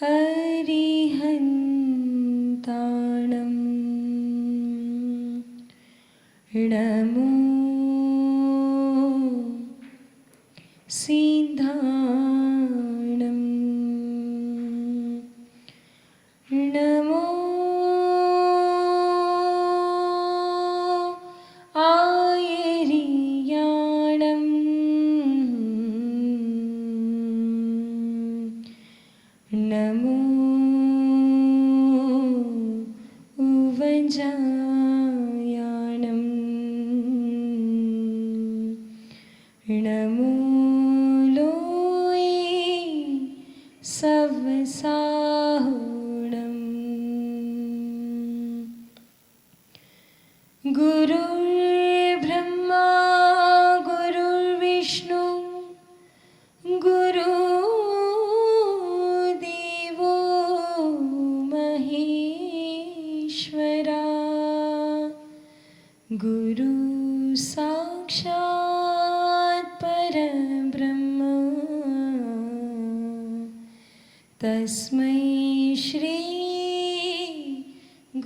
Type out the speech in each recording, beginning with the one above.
अरिहन्ताणं नमो सिद्धाणं नमो आयर्याणं नमो उवजायाणं नमो लोये सवसाहुणं गुरुर्ब्रह्मा गुरुर्विष्णु गुरुदेवो महेश्वरा गुरु साक्षात् परब्रह्म तस्मै श्री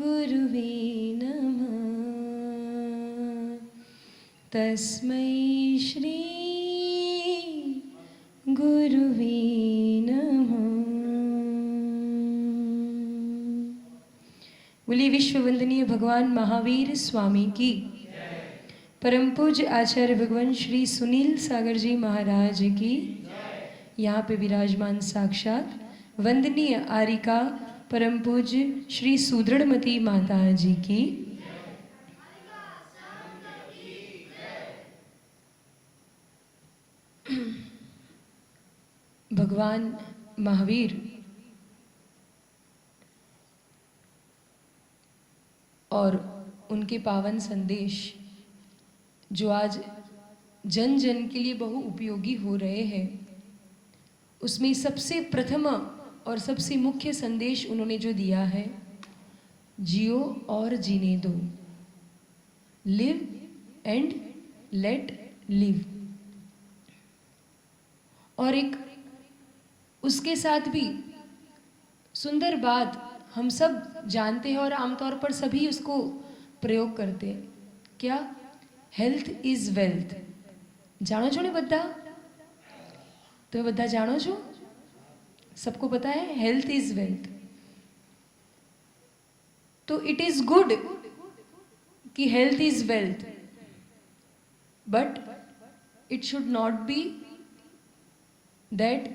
गुरुवे नमः तस्मै श्री गुरुवे नमः। बोलिए विश्व वंदनीय भगवान महावीर स्वामी की, परम पूज्य आचार्य भगवान श्री सुनील सागर जी महाराज की, यहाँ पे विराजमान साक्षात वंदनीय आरिका परम पूज्य श्री सुदृढ़मती माता जी की, भगवान महावीर और उनके पावन संदेश जो आज जन जन के लिए बहु उपयोगी हो रहे हैं, उसमें सबसे प्रथम और सबसे मुख्य संदेश उन्होंने जो दिया है, जियो और जीने दो, लिव एंड लेट लिव। और एक उसके साथ भी सुंदर बात हम सब जानते हैं और आमतौर पर सभी उसको प्रयोग करते हैं, क्या? Health is wealth. जानो छो ने बद्धा? तो बद्धा जानो छो? सबको पता है हेल्थ इज वेल्थ। तो इट इज गुड कि health is wealth, but it should not be that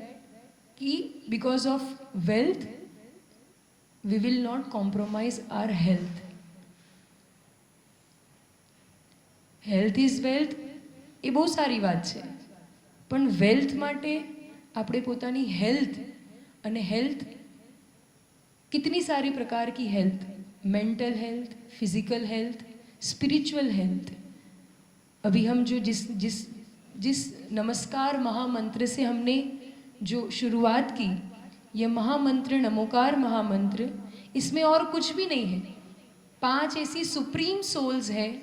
कि because of wealth we will not compromise our health. Health is wealth એ બહુ સારી વાત છે, પણ વેલ્થ માટે આપણે પોતાની હેલ્થ અને હેલ્થ कितनी सारी प्रकार की health, mental health, physical health, spiritual health. अभी हम जो जिस नमस्कार महामंत्र से हमने जो शुरुआत की, यह महामंत्र नमोकार महामंत्र, इसमें और कुछ भी नहीं है। 5 ऐसी सुप्रीम सोल्स है,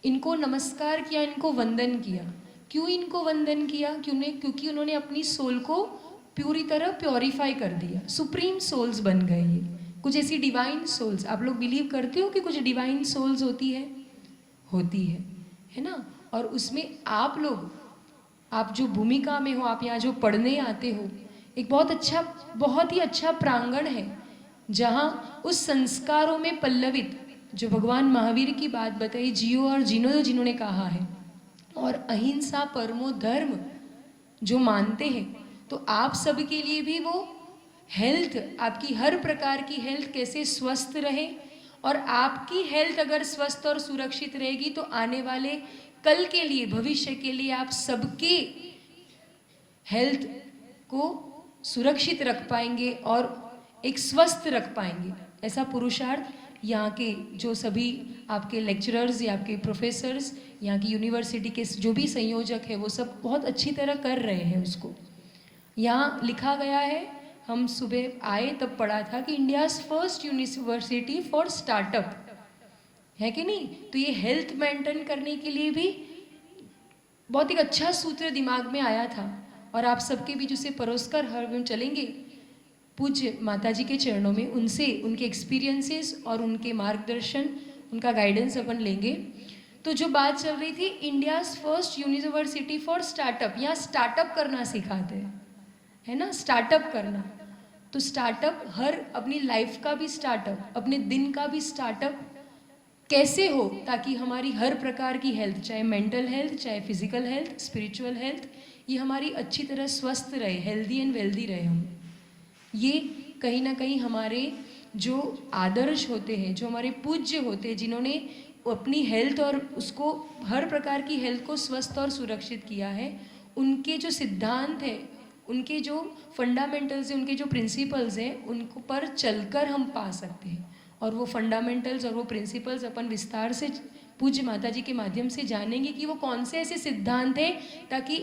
इनको नमस्कार किया, इनको वंदन किया। क्यों इनको वंदन किया? क्योंकि उन्होंने अपनी सोल को पूरी तरह प्योरीफाई कर दिया, सुप्रीम सोल्स बन गए। ये कुछ ऐसी डिवाइन सोल्स, आप लोग बिलीव करते हो कि कुछ डिवाइन सोल्स होती है ना? और उसमें आप लोग, आप जो भूमिका में हो, आप यहाँ जो पढ़ने आते हो, एक बहुत ही अच्छा प्रांगण है जहाँ उस संस्कारों में पल्लवित जो भगवान महावीर की बात बताई, जियो और जीनो, जिन्होंने कहा है, और अहिंसा परमो धर्म जो मानते हैं, तो आप सब के लिए भी वो हेल्थ, आपकी हर प्रकार की हेल्थ कैसे स्वस्थ रहे, और आपकी हेल्थ अगर स्वस्थ और सुरक्षित रहेगी तो आने वाले कल के लिए, भविष्य के लिए आप सबके हेल्थ को सुरक्षित रख पाएंगे और एक स्वस्थ रख पाएंगे। ऐसा पुरुषार्थ यहाँ के जो सभी आपके लेक्चरर्स या आपके प्रोफेसर्स, यहाँ की यूनिवर्सिटी के जो भी संयोजक है, वो सब बहुत अच्छी तरह कर रहे हैं उसको। यहाँ लिखा गया है, हम सुबह आए तब पढ़ा था कि India's first university for startup है कि नहीं? तो ये हेल्थ मेंटेन करने के लिए भी बहुत एक अच्छा सूत्र दिमाग में आया था, और आप सबके बीच उसे परोस कर हर दिन चलेंगे। पूज्य माता जी के चरणों में उनसे उनके एक्सपीरियंसेस और उनके मार्गदर्शन, उनका गाइडेंस अपन लेंगे। तो जो बात चल रही थी, India's first university for startup, यहाँ स्टार्टअप करना सिखाते हैं, है ना, स्टार्टअप करना। तो स्टार्टअप, हर अपनी लाइफ का भी स्टार्टअप, अपने दिन का भी स्टार्टअप कैसे हो, ताकि हमारी हर प्रकार की हेल्थ, चाहे मेंटल हेल्थ, चाहे फिजिकल हेल्थ, स्पिरिचुअल हेल्थ, ये हमारी अच्छी तरह स्वस्थ रहे, हेल्दी एंड वेल्दी रहे हम। ये कहीं ना कहीं हमारे जो आदर्श होते हैं, जो हमारे पूज्य होते हैं, जिन्होंने अपनी हेल्थ और उसको, हर प्रकार की हेल्थ को स्वस्थ और सुरक्षित किया है, उनके जो सिद्धांत है, उनके जो फंडामेंटल्स हैं, उनके जो प्रिंसिपल्स हैं, उनको पर चलकर हम पा सकते हैं। और वो फंडामेंटल्स और वो प्रिंसिपल्स अपन विस्तार से पूज्य माता जी के माध्यम से जानेंगे कि वो कौन से ऐसे सिद्धांत हैं, ताकि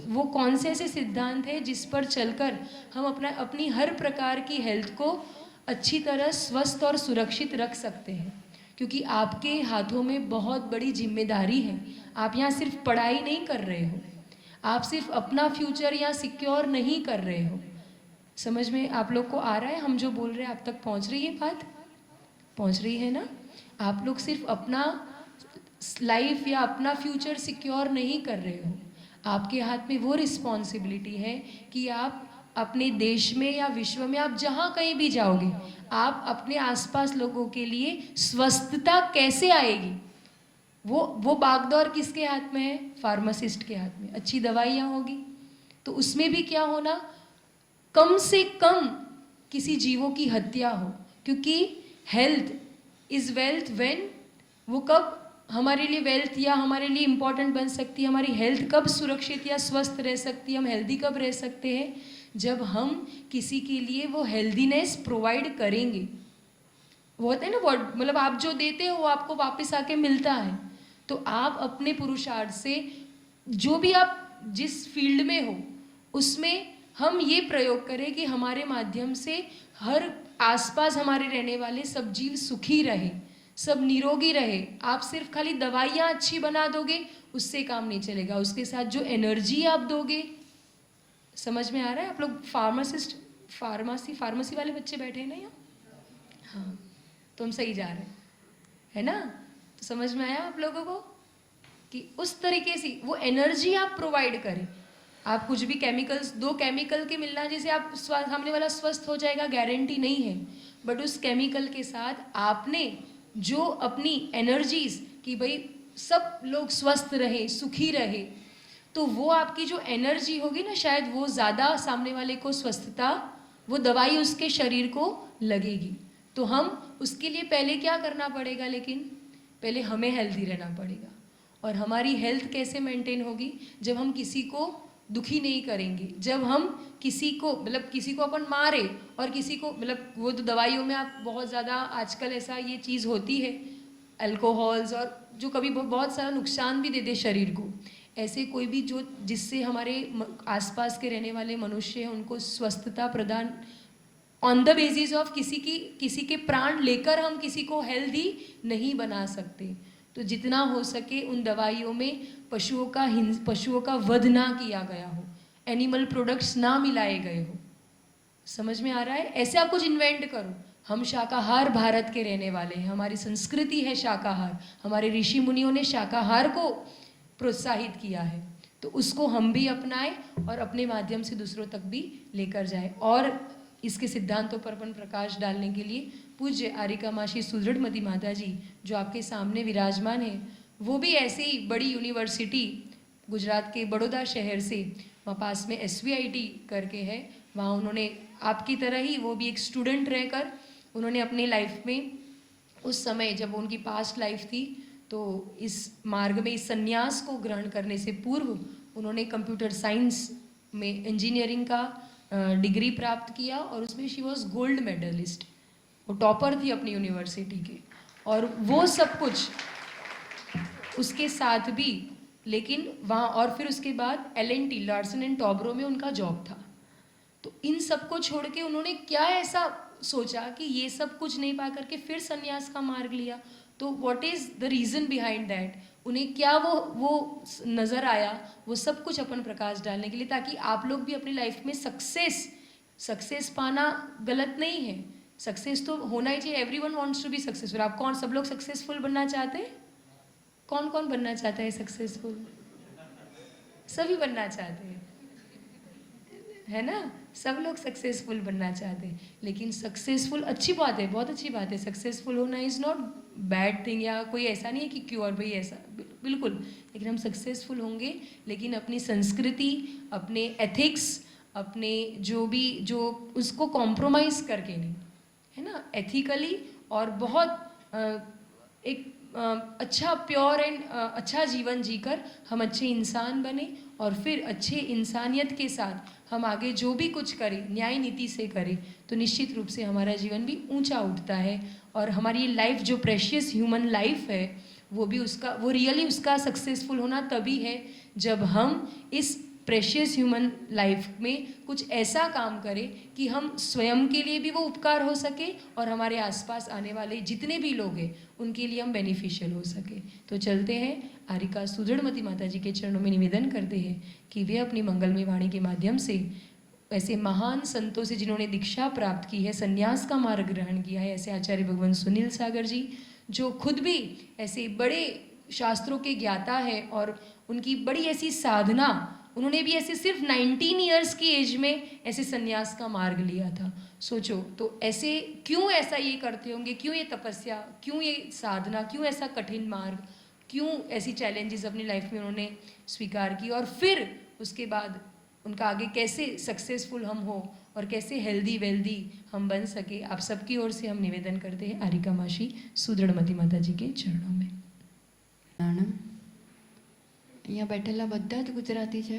वो कौन से ऐसे सिद्धांत हैं जिस पर चलकर हम अपनी हर प्रकार की हेल्थ को अच्छी तरह स्वस्थ और सुरक्षित रख सकते हैं। क्योंकि आपके हाथों में बहुत बड़ी जिम्मेदारी है। आप यहाँ सिर्फ पढ़ाई नहीं कर रहे हो, आप सिर्फ अपना फ्यूचर यहाँ सिक्योर नहीं कर रहे हो। समझ में आप लोग को आ रहा है हम जो बोल रहे हैं, आप तक पहुँच रही है बात? पहुँच रही है ना? आप लोग सिर्फ अपना लाइफ या अपना फ्यूचर सिक्योर नहीं कर रहे हो, आपके हाथ में वो रिस्पॉन्सिबिलिटी है कि आप अपने देश में या विश्व में, आप जहाँ कहीं भी जाओगे, आप अपने आसपास लोगों के लिए स्वस्थता कैसे आएगी, वो बागडोर किसके हाथ में है? फार्मासिस्ट के हाथ में। अच्छी दवाइयाँ होगी तो उसमें भी क्या होना, कम से कम किसी जीवों की हत्या हो। क्योंकि हेल्थ इज़ वेल्थ व्हेन, वो कब हमारे लिए वेल्थ या हमारे लिए इम्पॉर्टेंट बन सकती है, हमारी हेल्थ कब सुरक्षित या स्वस्थ रह सकती है, हम हेल्दी कब रह सकते हैं, जब हम किसी के लिए वो हेल्दीनेस प्रोवाइड करेंगे। वो होता है ना, वो मतलब आप जो देते हो वो आपको वापस आके मिलता है। तो आप अपने पुरुषार्थ से, जो भी आप जिस फील्ड में हो उसमें हम ये प्रयोग करें कि हमारे माध्यम से हर आसपास हमारे रहने वाले सब जीव सुखी रहे, सब निरोगी रहे। आप सिर्फ खाली दवाइयाँ अच्छी बना दोगे उससे काम नहीं चलेगा, उसके साथ जो एनर्जी आप दोगे। समझ में आ रहा है? आप लोग फार्मेसी वाले बच्चे बैठे हैं ना यहाँ? हाँ, तो हम सही जा रहे हैं, है ना? तो समझ में आया आप लोगों को कि उस तरीके से वो एनर्जी आप प्रोवाइड करें। आप कुछ भी केमिकल्स, दो केमिकल के मिलना जैसे आप सामने वाला स्वस्थ हो जाएगा गारंटी नहीं है, बट उस केमिकल के साथ आपने जो अपनी एनर्जीज कि भाई सब लोग स्वस्थ रहे, सुखी रहे, तो वो आपकी जो एनर्जी होगी ना, शायद वो ज़्यादा सामने वाले को स्वस्थता, वो दवाई उसके शरीर को लगेगी। तो हम उसके लिए पहले क्या करना पड़ेगा, लेकिन पहले हमें हेल्दी रहना पड़ेगा। और हमारी हेल्थ कैसे मेंटेन होगी? जब हम किसी को दुखी नहीं करेंगे, जब हम किसी को, मतलब किसी को अपन मारे और किसी को, मतलब वो तो दवाइयों में आप बहुत ज़्यादा आजकल ऐसा ये चीज़ होती है, अल्कोहल्स, और जो कभी बहुत सारा नुकसान भी दे दे शरीर को। ऐसे कोई भी जो जिससे हमारे आसपास के रहने वाले मनुष्य हैं उनको स्वस्थता प्रदान ऑन द बेसिस ऑफ किसी के प्राण लेकर हम किसी को हेल्दी नहीं बना सकते। तो जितना हो सके उन दवाइयों में पशुओं का वध ना किया गया हो, एनिमल प्रोडक्ट्स ना मिलाए गए हो। समझ में आ रहा है? ऐसे आप कुछ इन्वेंट करो। हम शाकाहार भारत के रहने वाले हैं, हमारी संस्कृति है शाकाहार, हमारे ऋषि मुनियों ने शाकाहार को प्रोत्साहित किया है, तो उसको हम भी अपनाएं और अपने माध्यम से दूसरों तक भी लेकर जाएं। और इसके सिद्धांतों पर अपन प्रकाश डालने के लिए पूज्य आरिका माशी सुदृढ़मती माता जी जो आपके सामने विराजमान है, वो भी ऐसे ही बड़ी यूनिवर्सिटी गुजरात के बड़ौदा शहर से, वहाँ पास में SVIT करके है, वहाँ उन्होंने आपकी तरह ही वो भी एक स्टूडेंट रहकर उन्होंने अपनी लाइफ में उस समय जब उनकी पास्ट लाइफ थी, तो इस मार्ग में इस संन्यास को ग्रहण करने से पूर्व उन्होंने कंप्यूटर साइंस में इंजीनियरिंग का डिग्री प्राप्त किया और उसमें शी वॉज गोल्ड मेडलिस्ट, वो टॉपर थी अपनी यूनिवर्सिटी के। और वो सब कुछ उसके साथ भी, लेकिन वहाँ, और फिर उसके बाद L&T लार्सन एंड टॉब्रो में उनका जॉब था। तो इन सब को छोड़ के उन्होंने क्या ऐसा सोचा कि ये सब कुछ नहीं पा करके फिर संन्यास का मार्ग लिया। तो what is the reason behind that, उन्हें क्या वो नज़र आया, वो सब कुछ अपन प्रकाश डालने के लिए, ताकि आप लोग भी अपनी लाइफ में सक्सेस सक्सेस पाना गलत नहीं है, सक्सेस तो होना ही चाहिए, everyone wants to be successful. आप कौन, सब लोग सक्सेसफुल बनना चाहते हैं? कौन कौन बनना चाहता है सक्सेसफुल? सभी बनना चाहते हैं, है ना? सब लोग सक्सेसफुल बनना चाहते हैं, लेकिन सक्सेसफुल अच्छी बात है, बहुत अच्छी बात है, सक्सेसफुल होना इज़ नॉट बैड थिंग, या कोई ऐसा नहीं है कि क्यों और भाई ऐसा, बिल्कुल। लेकिन हम सक्सेसफुल होंगे, लेकिन अपनी संस्कृति, अपने एथिक्स, अपने जो उसको कॉम्प्रोमाइज़ करके नहीं, है ना, एथिकली, और बहुत एक अच्छा प्योर एंड अच्छा जीवन जीकर हम अच्छे इंसान बने, और फिर अच्छे इंसानियत के साथ हम आगे जो भी कुछ करें न्याय नीति से करें, तो निश्चित रूप से हमारा जीवन भी ऊंचा उठता है, और हमारी लाइफ जो प्रेशियस ह्यूमन लाइफ है वो भी उसका, वो रियली उसका सक्सेसफुल होना तभी है जब हम इस प्रेशियस ह्यूमन लाइफ में कुछ ऐसा काम करें कि हम स्वयं के लिए भी वो उपकार हो सके, और हमारे आसपास आने वाले जितने भी लोग हैं उनके लिए हम बेनिफिशियल हो सके। तो चलते हैं, आरिका सुदृढ़मती माता जी के चरणों में निवेदन करते हैं कि वे अपनी मंगलमय वाणी के माध्यम से ऐसे महान संतों से जिन्होंने दीक्षा प्राप्त की है, संन्यास का मार्ग ग्रहण किया है, ऐसे आचार्य भगवान सुनील सागर जी, जो खुद भी ऐसे बड़े शास्त्रों के ज्ञाता है, और उनकी बड़ी ऐसी साधना, उन्होंने भी ऐसे सिर्फ 19 ईयर्स की एज में ऐसे संन्यास का मार्ग लिया था। सोचो, तो ऐसे क्यों ऐसा ये करते होंगे, क्यों ये तपस्या, क्यों ये साधना, क्यों ऐसा कठिन मार्ग, क्यों ऐसी चैलेंजेस अपनी लाइफ में उन्होंने स्वीकार की, और फिर उसके बाद उनका आगे कैसे सक्सेसफुल हम हो और कैसे हेल्दी वेल्दी हम बन सके। आप सबकी ओर से हम निवेदन करते हैं आरिका मासी सुदृढ़मती माता जी के चरणों में। પ્રણામ। અહીંયા બેઠેલા બધા જ ગુજરાતી છે,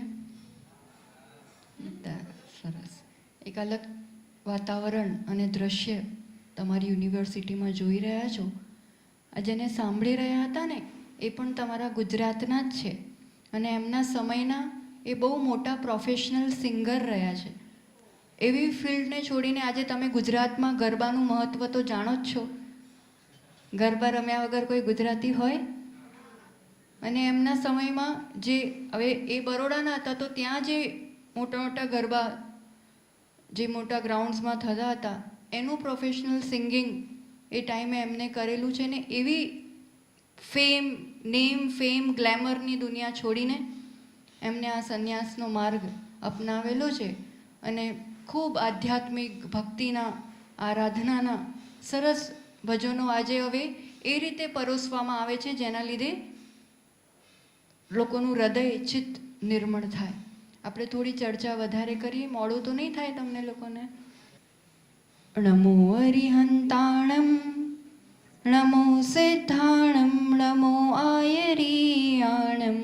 બધા સરસ। એક અલગ વાતાવરણ અને દ્રશ્ય તમારી યુનિવર્સિટીમાં જોઈ રહ્યા છો। આ જેને સાંભળી રહ્યા હતા ને એ પણ તમારા ગુજરાતના જ છે, અને એમના સમયના એ બહુ મોટા પ્રોફેશનલ સિંગર રહ્યા છે। એવી ફિલ્ડને છોડીને આજે તમે ગુજરાતમાં ગરબાનું મહત્ત્વ તો જાણો જ છો। ગરબા રમ્યા વગર કોઈ ગુજરાતી હોય? અને એમના સમયમાં જે, હવે એ બરોડાના હતા તો ત્યાં જે મોટા મોટા ગરબા જે મોટા ગ્રાઉન્ડ્સમાં થતા હતા એનું પ્રોફેશનલ સિંગિંગ એ ટાઈમે એમને કરેલું છે ને, એવી ફેમ, નેમ, ફેમ, ગ્લેમરની દુનિયા છોડીને એમને આ સંન્યાસનો માર્ગ અપનાવેલો છે, અને ખૂબ આધ્યાત્મિક ભક્તિના, આરાધનાના સરસ ભજનો આજે હવે એ રીતે પરોસવામાં આવે છે જેના લીધે લોકોનું હૃદય ચિત્ત નિર્મળ થાય। આપણે થોડી ચર્ચા વધારે કરીએ, મોડું તો નહીં થાય તમને લોકોને? નમો અરિહંતાણમ, નમો સિદ્ધાણમ, નમો આયરીયાણમ,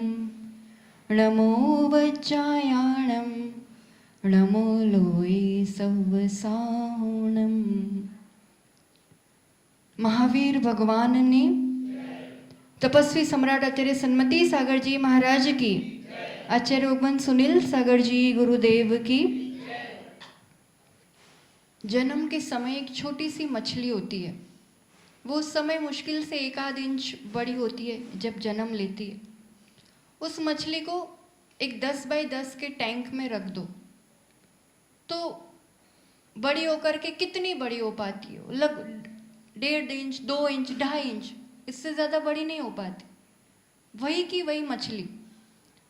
નમો વચ્ચાયાણમ, નમો લોય સવસાહુણમ। મહાવીર ભગવાનની, तपस्वी सम्राट आचार्य सन्मति सागर जी महाराज की, आचार्य भगवान सुनील सागर जी गुरुदेव की। जन्म के समय एक छोटी सी मछली होती है, वो उस समय मुश्किल से 1 आध इंच बड़ी होती है जब जन्म लेती है। उस मछली को एक 10 बाई 10 के टैंक में रख दो तो बड़ी होकर के कितनी बड़ी हो पाती है? 1.5 इंच, 2 इंच, 2.5 इंच, इससे ज़्यादा बड़ी नहीं हो पाती। वही की वही मछली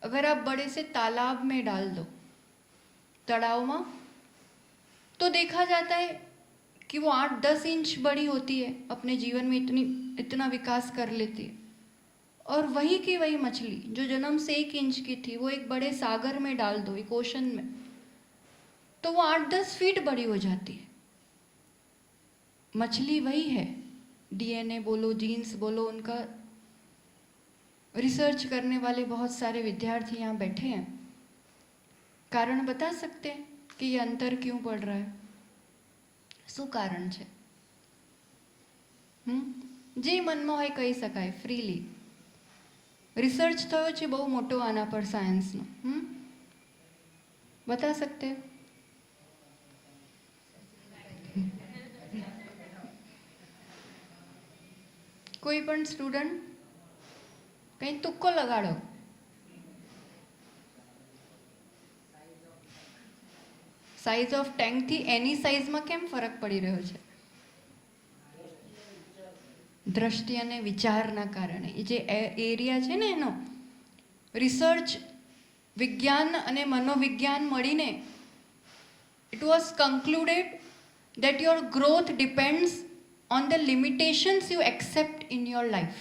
अगर आप बड़े से तालाब में डाल दो, तालाब में, तो देखा जाता है कि वो 8-10 इंच बड़ी होती है, अपने जीवन में इतना विकास कर लेती है। और वही की वही मछली जो जन्म से 1 इंच की थी, वो एक बड़े सागर में डाल दो, एक ओशन में, तो वो 8-10 फीट बड़ी हो जाती है। मछली वही है। डीएनए बोलो, जीन्स बोलो, उनका रिसर्च करने वाले बहुत सारे विद्यार्थी यहाँ बैठे हैं। कारण बता सकते हैं कि ये अंतर क्यों पड़ रहा है? શું કારણ છે? જે મનમાં હોય કહી શકાય ફ્રીલી। રિસર્ચ થયો છે બહુ મોટો આના પર, સાયન્સનો। બતા सकते हैं? कोई पण स्टूडेंट कहीं तुक्को लगाड़ो। સાઇઝ ઓફ ટેન્કથી એની સાઇઝમાં કેમ ફરક પડી રહ્યો છે? દ્રષ્ટિ અને વિચારના કારણે. એ જે એરિયા છે ને એનો રિસર્ચ વિજ્ઞાન અને મનોવિજ્ઞાન મળીને it was concluded that your growth depends on the limitations you accept in your life.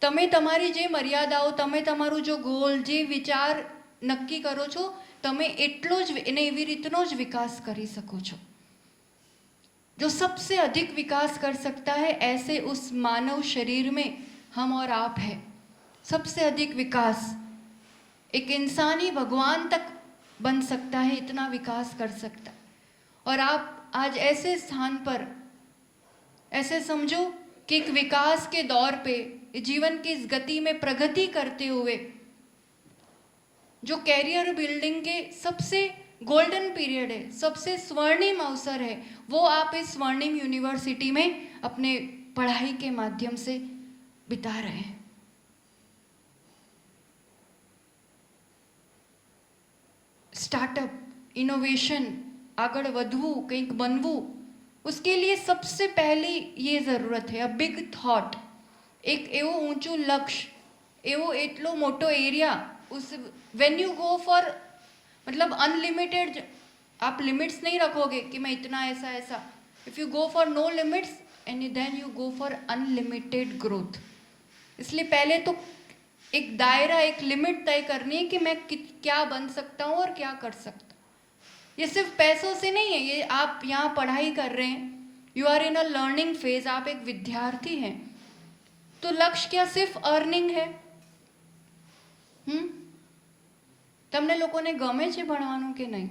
તમે તમારી જે મર્યાદાઓ, તમે તમારું જો ગોલ, જે વિચાર નક્કી કરો છો, તમે એટલો જ એને એવી રીતનો જ વિકાસ કરી શકો છો. जो सबसे अधिक विकास कर सकता है ऐसे उस मानव शरीर में हम और आप है. सबसे अधिक विकास एक इंसानी भगवान तक बन सकता है, इतना विकास कर सकता है. और आप आज ऐसे स्थान पर, ऐसे समझो कि एक विकास के दौर पे जीवन की इस गति में प्रगति करते हुए जो कैरियर बिल्डिंग के सबसे गोल्डन पीरियड है, सबसे स्वर्णिम अवसर है, वो आप इस स्वर्णिम यूनिवर्सिटी में अपने पढ़ाई के माध्यम से बिता रहे हैं. स्टार्टअप, इनोवेशन, आगड़ વધવું, કંઈક બનવું, उसके लिए सबसे पहली ये ज़रूरत है अ बिग थॉट. एक एवो ऊंचू लक्ष्य, एवो एटलो मोटो एरिया. उस व्हेन यू गो फॉर, मतलब अनलिमिटेड, आप लिमिट्स नहीं रखोगे कि मैं इतना ऐसा ऐसा. If you go for no limits and then you go for unlimited growth. इसलिए पहले तो एक दायरा, एक लिमिट तय करनी है कि मैं क्या बन सकता हूँ और क्या कर सकता हूँ. ये सिर्फ पैसों से नहीं है. ये आप यहाँ पढ़ाई कर रहे हैं, you are in a learning phase, आप एक विद्यार्थी हैं, तो लक्ष्य क्या सिर्फ अर्निंग है? તમને લોકોને ગમે છે ભણવાનું કે નહીં?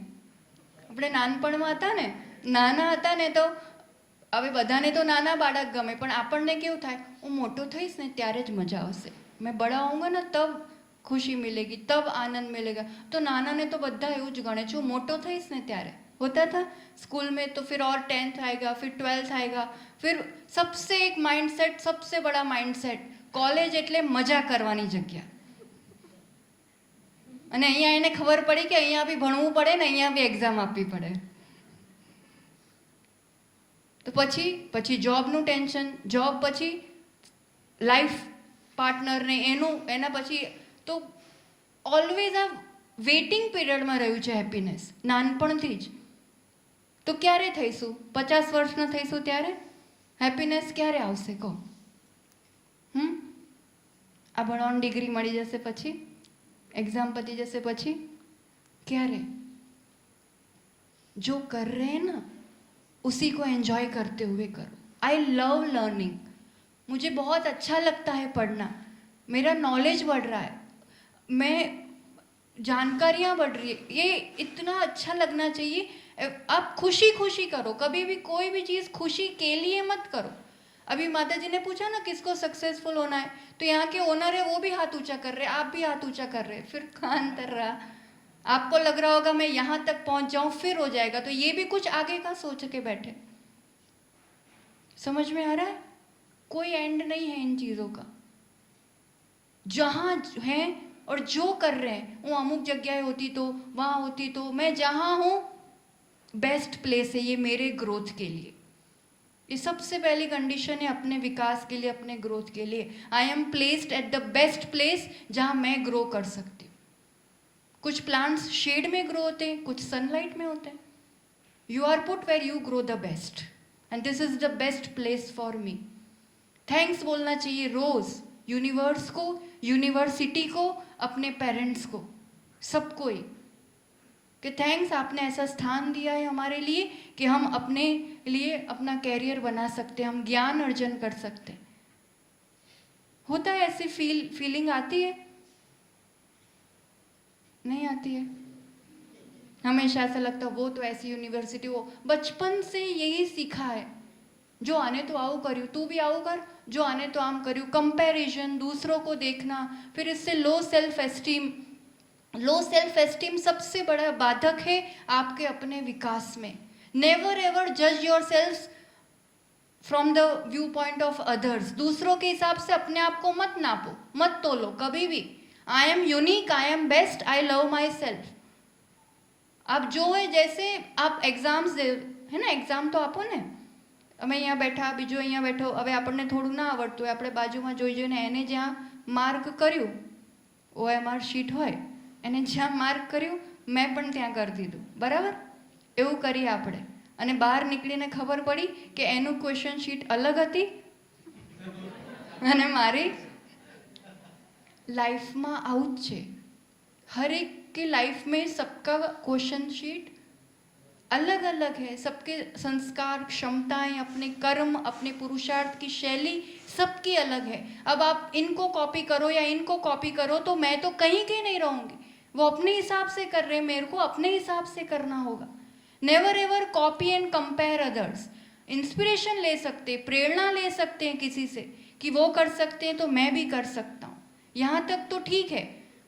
આપણે નાનપણમાં હતા ને, નાના હતા ને તો હવે બધાને તો નાના બાળક ગમે, પણ આપણને કેવું થાય, હું મોટો થઈશ ને ત્યારે જ મજા આવશે, मैं बड़ा होऊंगा ना तब खुशी मिलेगी, तब आनंद मिलेगा. तो नाना ने तो बद्धा એવું જ गणे छो, मोटो थईस ने त्यारे होता था स्कूल में. तो फिर और 10th आएगा, फिर 12th आएगा, फिर सबसे एक माइंडसेट, सबसे बड़ा माइंडसेट कॉलेज એટલે મજા કરવાની જગ્યા. અને અહીંયા એને ખબર પડી કે અહીંયા બી ભણવું પડે ને અહીંયા બી એક્ઝામ આપવી પડે. તો પછી જોબનું ટેન્શન, જોબ પછી લાઈફ પાર્ટનર ને એના પછી તો ઓલવેઝ આ વેઇટિંગ પીરિયડમાં રહ્યું છે હેપીનેસ નાનપણથી જ. તો ક્યારે થઈશું? 50 વર્ષના થઈશું ત્યારે હેપીનેસ ક્યારે આવશે કહો? આ ભણવાની ડિગ્રી મળી જશે પછી, एग्जाम पती जैसे पची क्यारे? जो कर रहे हैं ना उसी को एंजॉय करते हुए करो. I love learning. मुझे बहुत अच्छा लगता है पढ़ना, मेरा नॉलेज बढ़ रहा है, मैं जानकारियाँ बढ़ रही है, ये इतना अच्छा लगना चाहिए. आप खुशी खुशी करो, कभी भी कोई भी चीज़ खुशी के लिए मत करो. अभी माता जी ने पूछा ना किसको सक्सेसफुल होना है, तो यहाँ के ओनर है वो भी हाथ ऊंचा कर रहे, आप भी हाथ ऊंचा कर रहे, फिर कहाँ अंतर रहा? आपको लग रहा होगा मैं यहाँ तक पहुँच जाऊँ फिर हो जाएगा, तो ये भी कुछ आगे का सोच के बैठे. समझ में आ रहा है? कोई एंड नहीं है इन चीज़ों का. जहाँ हैं और जो कर रहे हैं, वो अमुक जगह होती तो, वहाँ होती तो, मैं जहाँ हूँ बेस्ट प्लेस है ये मेरे ग्रोथ के लिए. ये सबसे पहली कंडीशन है अपने विकास के लिए, अपने ग्रोथ के लिए. I am placed at the best place जहाँ मैं ग्रो कर सकती हूँ. कुछ प्लांट्स शेड में ग्रो होते हैं, कुछ सनलाइट में होते हैं. You are put where you grow the best and this is the best place for me. Thanks बोलना चाहिए रोज, यूनिवर्स को, यूनिवर्सिटी को, अपने पेरेंट्स को, सबको ही, कि थैंक्स आपने ऐसा स्थान दिया है हमारे लिए कि हम अपने लिए अपना कैरियर बना सकते हैं, हम ज्ञान अर्जन कर सकते हैं. होता है ऐसी फीलिंग आती है? नहीं आती है? हमेशा ऐसा लगता है वो तो ऐसी यूनिवर्सिटी, वो बचपन से यही सीखा है, जो आने तो आओ करूँ, तू भी आओ कर, जो आने तो आम करूँ. कंपैरिजन, दूसरों को देखना, फिर इससे low self esteem. Low self esteem सबसे बड़ा बाधक है आपके अपने विकास में. नेवर एवर जज your self from the view point of others. दूसरों के हिसाब से अपने आप को मत नापो, मत तोलो कभी भी. I am unique, I am best, I love my self. आप जो है, जैसे आप એક્ઝામ્સ દે હે ને, એક્ઝામ તો આપો ને, અમે અહીંયા બેઠા, બીજો અહીંયા બેઠો, હવે આપણને થોડું ના આવડતું હોય, આપણે બાજુમાં જોઈ જોઈને એને જ્યાં માર્ક કર્યું, OMR શીટ હોય, એને જ્યાં માર્ક કર્યું મેં પણ ત્યાં કરી દીધું, બરાબર? એવું કરીએ આપણે, અને બહાર નીકળીને ખબર પડી કે એનું ક્વેશ્ચન શીટ અલગ હતી અને મારી લાઈફમાં આવું જ છે. हर एक के लाइफ में सबका क्वेश्चन शीट अलग अलग है. सबके संस्कार, क्षमताएं, अपने कर्म, अपने पुरुषार्थ की शैली सबकी अलग है. अब आप इनको कॉपी करो या इनको कॉपी करो तो मैं तो कहीं के नहीं रहूँगी. वो अपने हिसाब से कर रहे हैं, मेरे को अपने हिसाब से करना होगा. Never ever copy and compare others. Inspiration ले सकते, प्रेरणा ले सकते हैं किसी से कि वो कर सकते हैं तो मैं भी कर सकता हूँ, यहाँ तक तो ठीक है.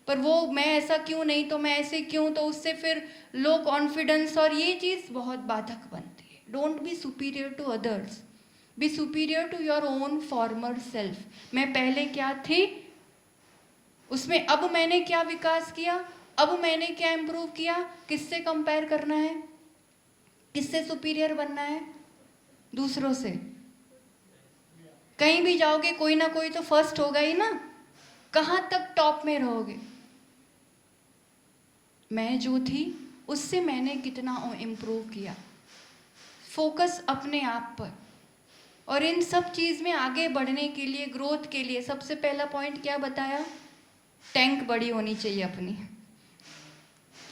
पर वो मैं ऐसा क्यों नहीं, तो मैं ऐसे क्यों, तो उससे फिर लो कॉन्फिडेंस और ये चीज़ बहुत बाधक बनती है. Don't be superior to others, be superior to your own former self. मैं पहले क्या थी, उसमें अब मैंने क्या विकास किया, अब मैंने क्या इम्प्रूव किया, किससे कंपेयर करना है, किससे सुपीरियर बनना है, दूसरों से. कहीं भी जाओगे कोई ना कोई तो फर्स्ट होगा ही ना, कहाँ तक टॉप में रहोगे. मैं जो थी उससे मैंने कितना इम्प्रूव किया. फोकस अपने आप पर. और इन सब चीज़ में आगे बढ़ने के लिए, ग्रोथ के लिए सबसे पहला पॉइंट क्या बताया, टैंक बड़ी होनी चाहिए अपनी,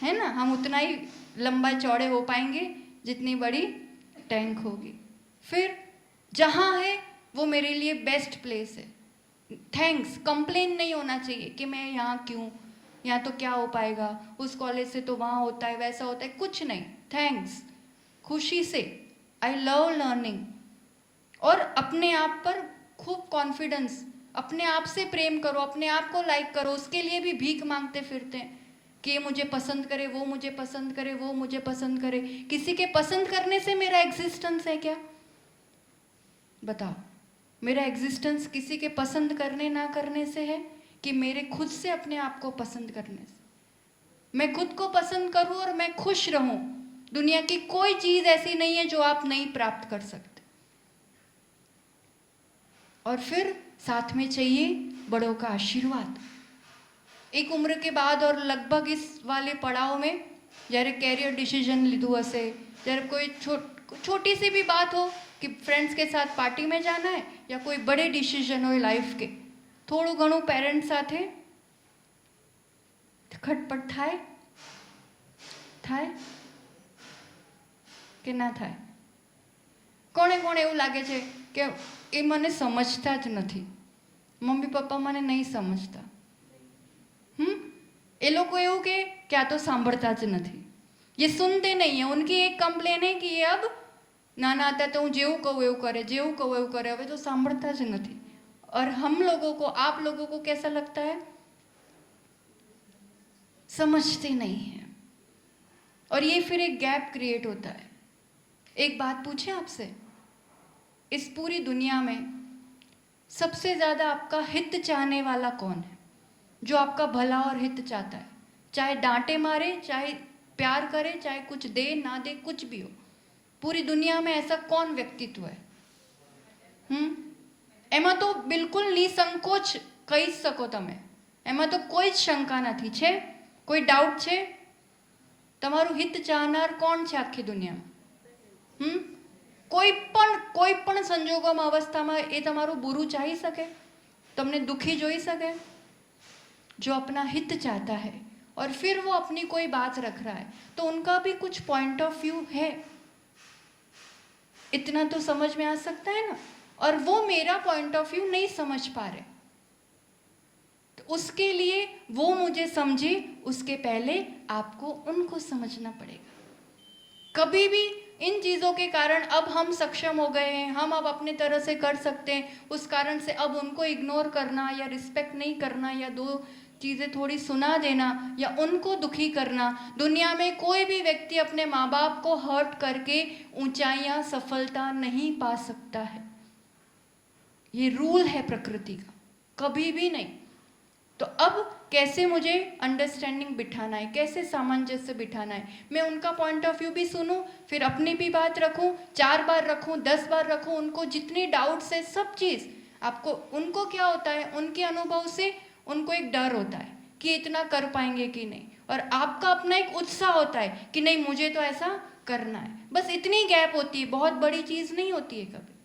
है ना. हम उतना ही लंबा चौड़े हो पाएंगे जितनी बड़ी टैंक होगी. फिर जहाँ है वो मेरे लिए बेस्ट प्लेस है. थैंक्स, कंप्लेन नहीं होना चाहिए कि मैं यहाँ क्यों, यहाँ तो क्या हो पाएगा, उस कॉलेज से तो वहाँ होता है, वैसा होता है, कुछ नहीं. थैंक्स, खुशी से, आई लव लर्निंग. और अपने आप पर खूब कॉन्फिडेंस, अपने आप से प्रेम करो, अपने आप को लाइक करो. उसके लिए भी भीख मांगते फिरते हैं कि ये मुझे पसंद करे, वो मुझे पसंद करे, वो मुझे पसंद करे. किसी के पसंद करने से मेरा एग्जिस्टेंस है क्या, बताओ. मेरा एग्जिस्टेंस किसी के पसंद करने ना करने से है कि मेरे खुद से अपने आप को पसंद करने से. मैं खुद को पसंद करूं और मैं खुश रहूं. दुनिया की कोई चीज़ ऐसी नहीं है जो आप नहीं प्राप्त कर सकते. और फिर साथ में चाहिए बड़ों का आशीर्वाद. एक उम्र के बाद और लगभग इस वाले पड़ाव में જ્યારે कैरियर डिसीजन લીધું હશે, જ્યારે कोई छोटी सी भी बात हो कि फ्रेंड्स के साथ पार्टी में जाना है या कोई बड़े डिसीजन हो लाइफ के, થોડું ઘણું પેરેન્ટ્સ સાથે ખટપટ થાય કે ના થાય. કોણે કોણે એવું લાગે છે કે એ મને સમજતા જ નથી, મમ્મી પપ્પા મને નહીં સમજતા. એ લોકો એવું કે આ તો સાંભળતા જ નથી, ये सुनते नहीं है. उनकी एक कंप्लेन है कि ये अब नाना आता तो હું જેવું કહું એવું કરે, જેવું કહું એવું કરે, હવે તો સાંભળતા જ નથી. और हम लोगों को, आप लोगों को कैसा लगता है, समझते नहीं है. और ये फिर एक गैप क्रिएट होता है. एक बात पूछे आपसे, इस पूरी दुनिया में सबसे ज़्यादा आपका हित चाहने वाला कौन है, जो आपका भला और हित चाहता है, चाहे डांटे मारे, चाहे प्यार करे, चाहे कुछ दे ना दे, कुछ भी हो. पूरी दुनिया में ऐसा कौन व्यक्तित्व है? એમાં તો બિલકુલ નિસંકોચ કહી શકો તમે, એમાં તો કોઈ જ શંકા નથી. છે કોઈ ડાઉટ છે? તમારું હિત ચાહનાર કોણ છે આખી દુનિયામાં? કોઈ પણ સંજોગોમાં, અવસ્થામાં એ તમારું બુરું ચાહી શકે, તમને દુઃખી જોઈ શકે? जो अपना हित चाहता है और फिर वो अपनी कोई बात रख रहा है तो उनका भी कुछ पॉइंट ऑफ व्यू है. इतना तो समझ में आ सकता है ना. और वो मेरा पॉइंट ऑफ व्यू नहीं समझ पा रहे, तो उसके लिए वो मुझे समझे, उसके पहले आपको उनको समझना पड़ेगा. कभी भी इन चीज़ों के कारण अब हम सक्षम हो गए हैं, हम अब अपने तरह से कर सकते हैं, उस कारण से अब उनको इग्नोर करना या रिस्पेक्ट नहीं करना या दो चीज़ें थोड़ी सुना देना या उनको दुखी करना. दुनिया में कोई भी व्यक्ति अपने माँ बाप को हर्ट करके ऊंचाइयाँ, सफलता नहीं पा सकता है. ये रूल है प्रकृति का, कभी भी नहीं. तो अब कैसे मुझे अंडरस्टैंडिंग बिठाना है, कैसे सामंजस्य बिठाना है, मैं उनका पॉइंट ऑफ व्यू भी सुनूं, फिर अपनी भी बात रखूं, 4 बार रखूं, 10 बार रखूं, उनको जितनी डाउट्स है सब चीज़ आपको, उनको क्या होता है, उनके अनुभव से उनको एक डर होता है कि इतना कर पाएंगे कि नहीं, और आपका अपना एक उत्साह होता है कि नहीं मुझे तो ऐसा करना है। बस इतनी गैप होती है, बहुत बड़ी चीज़ नहीं होती है कभी।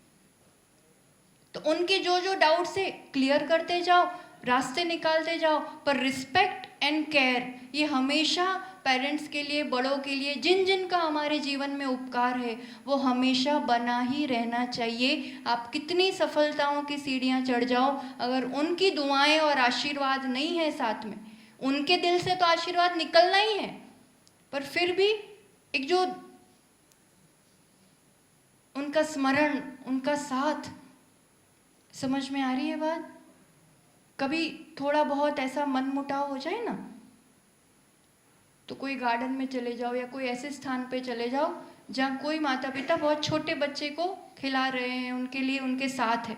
तो उनके जो जो डाउट्स है क्लियर करते जाओ, रास्ते निकालते जाओ, पर रिस्पेक्ट एंड केयर ये हमेशा पेरेंट्स के लिए, बड़ों के लिए, जिन जिन का हमारे जीवन में उपकार है वो हमेशा बना ही रहना चाहिए। आप कितनी सफलताओं की सीढ़ियाँ चढ़ जाओ, अगर उनकी दुआएं और आशीर्वाद नहीं है साथ में, उनके दिल से तो आशीर्वाद निकलना ही है, पर फिर भी एक जो उनका स्मरण, उनका साथ, समझ में आ रही है बात? कभी थोड़ा बहुत ऐसा मन मुटाव हो जाए ना, तो कोई गार्डन में चले जाओ या कोई ऐसे स्थान पे चले जाओ जहाँ कोई माता पिता बहुत छोटे बच्चे को खिला रहे हैं, उनके लिए उनके साथ है,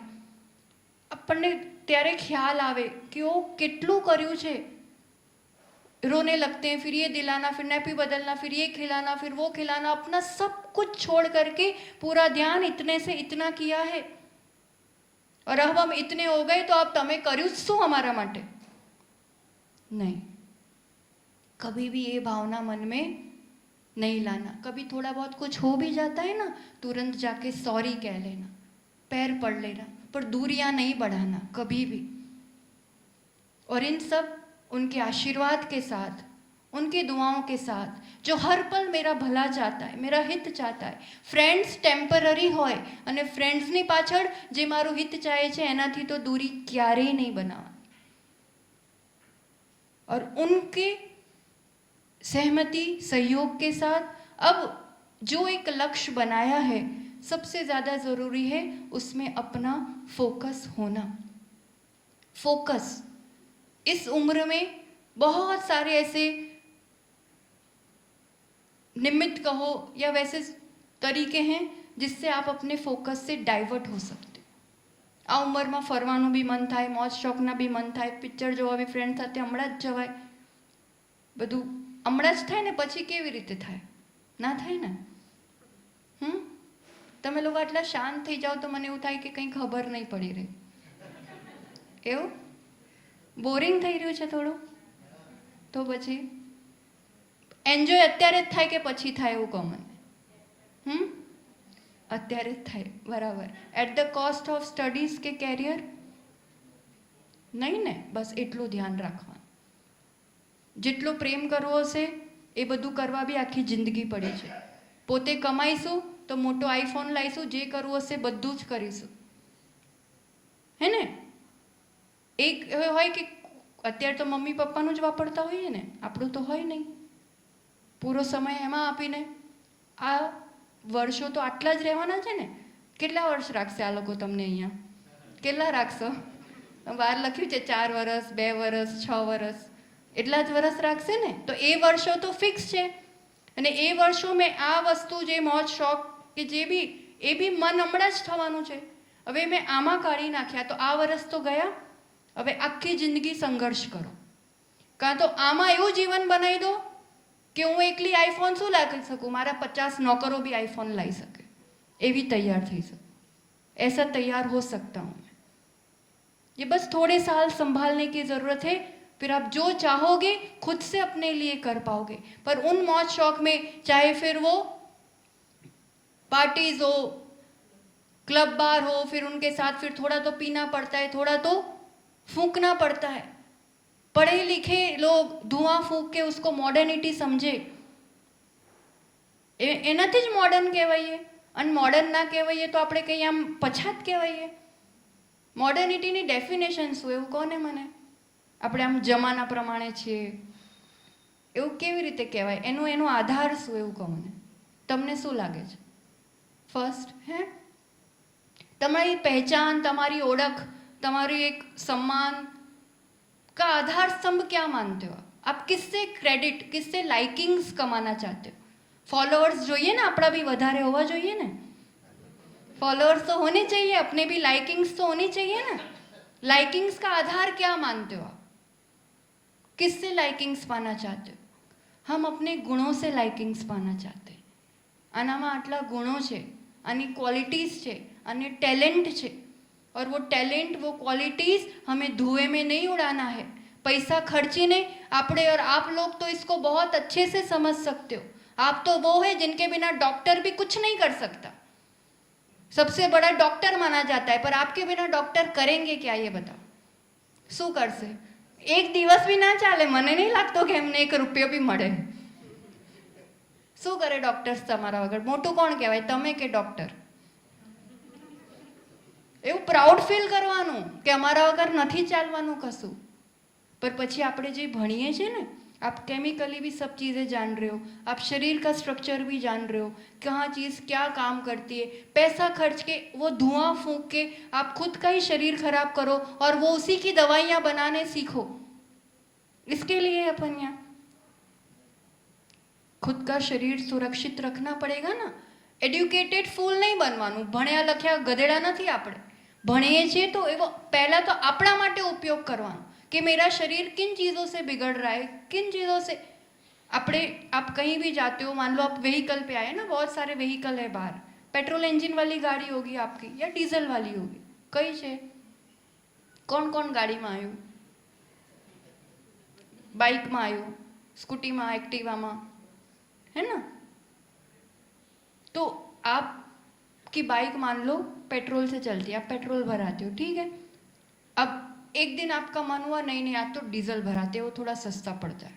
આપણને ત્યારે ખ્યાલ આવે कि वो કેટલું કર્યું છે। रोने लगते हैं, फिर ये दिलाना, फिर नैपी बदलना, फिर ये खिलाना, फिर वो खिलाना, अपना सब कुछ छोड़ करके पूरा ध्यान इतने से इतना किया है, और अब हम इतने हो गए तो अब तमें કર્યું શું हमारा માટે? नहीं, कभी भी ये भावना मन में नहीं लाना। कभी थोड़ा बहुत कुछ हो भी जाता है ना, तुरंत जाके सॉरी कह लेना, पैर पड़ लेना, पर दूरियां नहीं बढ़ाना कभी भी। और इन सब उनके आशीर्वाद के साथ, उनकी दुआओं के साथ, जो हर पल मेरा भला चाहता है, मेरा हित चाहता है। फ्रेंड्स टेम्पररी હોય અને ફ્રેન્ડ્સની પાછળ જે મારું હિત ચાહે છે એનાથી તો दूरी ક્યારેય નહીં બનાવવાની। और उनके सहमति, सहयोग के साथ अब जो एक लक्ष्य बनाया है, सबसे ज़्यादा ज़रूरी है उसमें अपना फोकस होना। फोकस इस उम्र में बहुत सारे ऐसे निमित्त कहो या वैसे तरीके हैं जिससे आप अपने फोकस से डाइवर्ट हो सकते। आ उम्र में फरवानुं भी मन थाय, मौज शौकना भी मन थाय, पिक्चर जोवा भी फ्रेंड साथे हमणां ज जवाय, बधुं हमणां ज थाय ने पछी केवी रीते थाय? ना थाय ने। તમે લોકો આટલા શાંત થઈ જાઓ તો મને એવું થાય કે કંઈ ખબર નહીં પડી રહી। એવું બોરિંગ થઈ રહ્યું છે થોડું, તો પછી એન્જોય અત્યારે જ થાય કે પછી થાય એવું કહો મને। અત્યારે જ થાય, બરાબર। At the cost of studies કે કેરિયર નહીં ને, બસ એટલું ધ્યાન રાખવાનું। જેટલો પ્રેમ કરવો હશે એ બધું કરવા બી આખી જિંદગી પડી છે। પોતે કમાઈશું તો મોટો આઈફોન લાવીશું, જે કરવું હશે બધું જ કરીશું, હે ને। એક હોય કે અત્યારે તો મમ્મી પપ્પાનું જ વાપરતા હોઈએ ને, આપણું તો હોય નહીં। પૂરો સમય એમાં આપીને આ વર્ષો તો આટલા જ રહેવાના છે ને। કેટલા વર્ષ રાખશે આ લોકો તમને અહીંયા? કેટલા રાખશો? બહાર લખ્યું છે 4 વર્ષ, 2 વર્ષ, 6 વર્ષ, એટલા જ વર્ષ રાખશે ને। તો એ વર્ષો તો ફિક્સ છે, અને એ વર્ષોમાં આ વસ્તુ જે મોજ શોખ કે જે બી એ બી મન હમણાં જ થવાનું છે। હવે મેં આમાં કાઢી નાખ્યા તો આ વર્ષ તો ગયા, હવે આખી જિંદગી સંઘર્ષ કરો। કાં તો આમાં એવું જીવન બનાવી દો કે હું એકલી આઈફોન શું લાવી શકું, મારા 50 નોકરો भी आईफोन लाई सके, एवी तैयार थी सकूँ, ऐसा तैयार हो सकता हूँ मैं। ये बस थोड़े साल संभालने की ज़रूरत है, फिर आप जो चाहोगे खुद से अपने लिए कर पाओगे। पर उन मौज शौक में, चाहे फिर वो पार्टीज हो, क्लब बार हो, फिर उनके साथ फिर थोड़ा तो पीना पड़ता है, थोड़ा तो फूंकना पड़ता है। पढ़े लिखे लोग धुआं फूंक के उसको मॉडर्निटी समझे, एनाथी ज मॉडर्न कहेवाये, अन मॉडर्न ना कहेवाये तो आपणे कहीं आम पछात कहेवाये। मॉडर्निटीनी डेफिनेशन शुं एवुं कोने मने? આપણે આમ જમાના પ્રમાણે છીએ એવું કેવી રીતે કહેવાય? એનો આધાર શું એવું કહો મને, તમને શું લાગે છે? ફર્સ્ટ હે તમારી પહેચાન, તમારી ઓળખ, તમારું એક सम्मान का आधार स्तंभ क्या मानते हो आप? किससे क्रेडिट, किससे लाइकिंग्स कमाना चाहते हो? फॉलोअर्स જોઈએ ને, આપણા भी વધારે હોવા જોઈએ ને। फॉलोअर्स तो होने चाहिए, अपने भी लाइकिंग्स तो होनी चाहिए ना। लाइकिंग्स का आधार क्या मानते हो आप? किससे लाइकिंग्स पाना चाहते हो? हम अपने गुणों से लाइकिंग्स पाना चाहते हैं. આનામાં આટલા ગુણો છે, આની ક્વોલિટીઝ છે, અને ટેલેન્ટ છે. और वो टैलेंट, वो क्वालिटीज़ हमें धुएं में नहीं उड़ाना है. पैसा खर्चीने आपने, और आप लोग तो इसको बहुत अच्छे से समझ सकते हो. आप तो वो है जिनके बिना डॉक्टर भी कुछ नहीं कर सकता. सबसे बड़ा डॉक्टर माना जाता है, पर आपके बिना डॉक्टर करेंगे क्या ये बताओ? શું કરશે? એક દિવસ બી ના ચાલે. મને નહીં લાગતો કે એમને એક રૂપિયો બી મળે. શું કરે ડોક્ટર્સ તમારા વગર? મોટું કોણ કહેવાય, તમે કે ડોક્ટર? એવું પ્રાઉડ ફીલ કરવાનું કે અમારા વગર નથી ચાલવાનું કશું. पर પછી આપણે જે ભણીએ છીએ ને, आप केमिकली भी सब चीज़ें जान रहे हो, आप शरीर का स्ट्रक्चर भी जान रहे हो, कहाँ चीज़ क्या काम करती है. पैसा खर्च के, वो धुआं फूंक के आप खुद का ही शरीर खराब करो और वो उसी की दवाइयाँ बनाने सीखो. इसके लिए अपन यहाँ खुद का शरीर सुरक्षित रखना पड़ेगा ना. एड्युकेटेड फूल नहीं बनવાનું. ભણ્યા લખ્યા ગધેડા નથી આપણે. ભણીએ છીએ તો એવો પહેલાં તો આપણા માટે ઉપયોગ કરવાનો कि मेरा शरीर किन चीज़ों से बिगड़ रहा है, किन चीज़ों से. आप कहीं भी जाते हो, मान लो आप व्हीकल पे आए ना, बहुत सारे व्हीकल है बाहर. पेट्रोल इंजन वाली गाड़ी होगी आपकी या डीजल वाली होगी? कई છે? कौन कौन गाड़ीમાં આવ્યું? बाइकમાં આવ્યું, स्कूटीમાં, एक्टिवाમાં, है ना? तो आपकी बाइक मान लो पेट्रोल से चलती है, आप पेट्रोल भराते हो, ठीक है. अब एक दिन आपका मन हुआ नहीं आज तो डीजल भराते, वो थोड़ा सस्ता पड़ता है,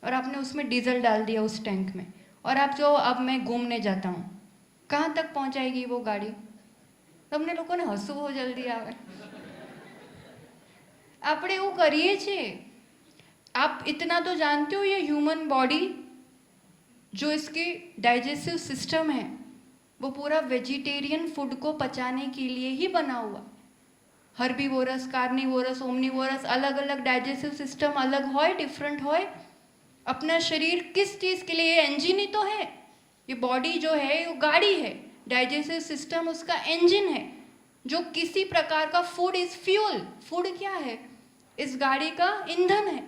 और आपने उसमें डीजल डाल दिया उस टैंक में, और आप जो अब मैं घूमने जाता हूँ, कहाँ तक पहुँचाएगी वो गाड़ी? તમને લોકોને હસવું બહુ જલ્દી આવે. આપણે એવું કરીએ છીએ. आप इतना तो जानते हो, ये ह्यूमन बॉडी जो इसकी डाइजेस्टिव सिस्टम है वो पूरा वेजिटेरियन फूड को पचाने के लिए ही बना हुआ. हर्बीवोरस, कार्निवोरस, ओमनीवोरस, अलग अलग डाइजेस्टिव सिस्टम अलग होए, डिफरेंट होए. अपना शरीर किस चीज़ के लिए? इंजन ही तो है. ये बॉडी जो है वो गाड़ी है, डाइजेस्टिव सिस्टम उसका इंजन है. जो किसी प्रकार का फूड इज फ्यूल. फूड क्या है? इस गाड़ी का ईंधन है.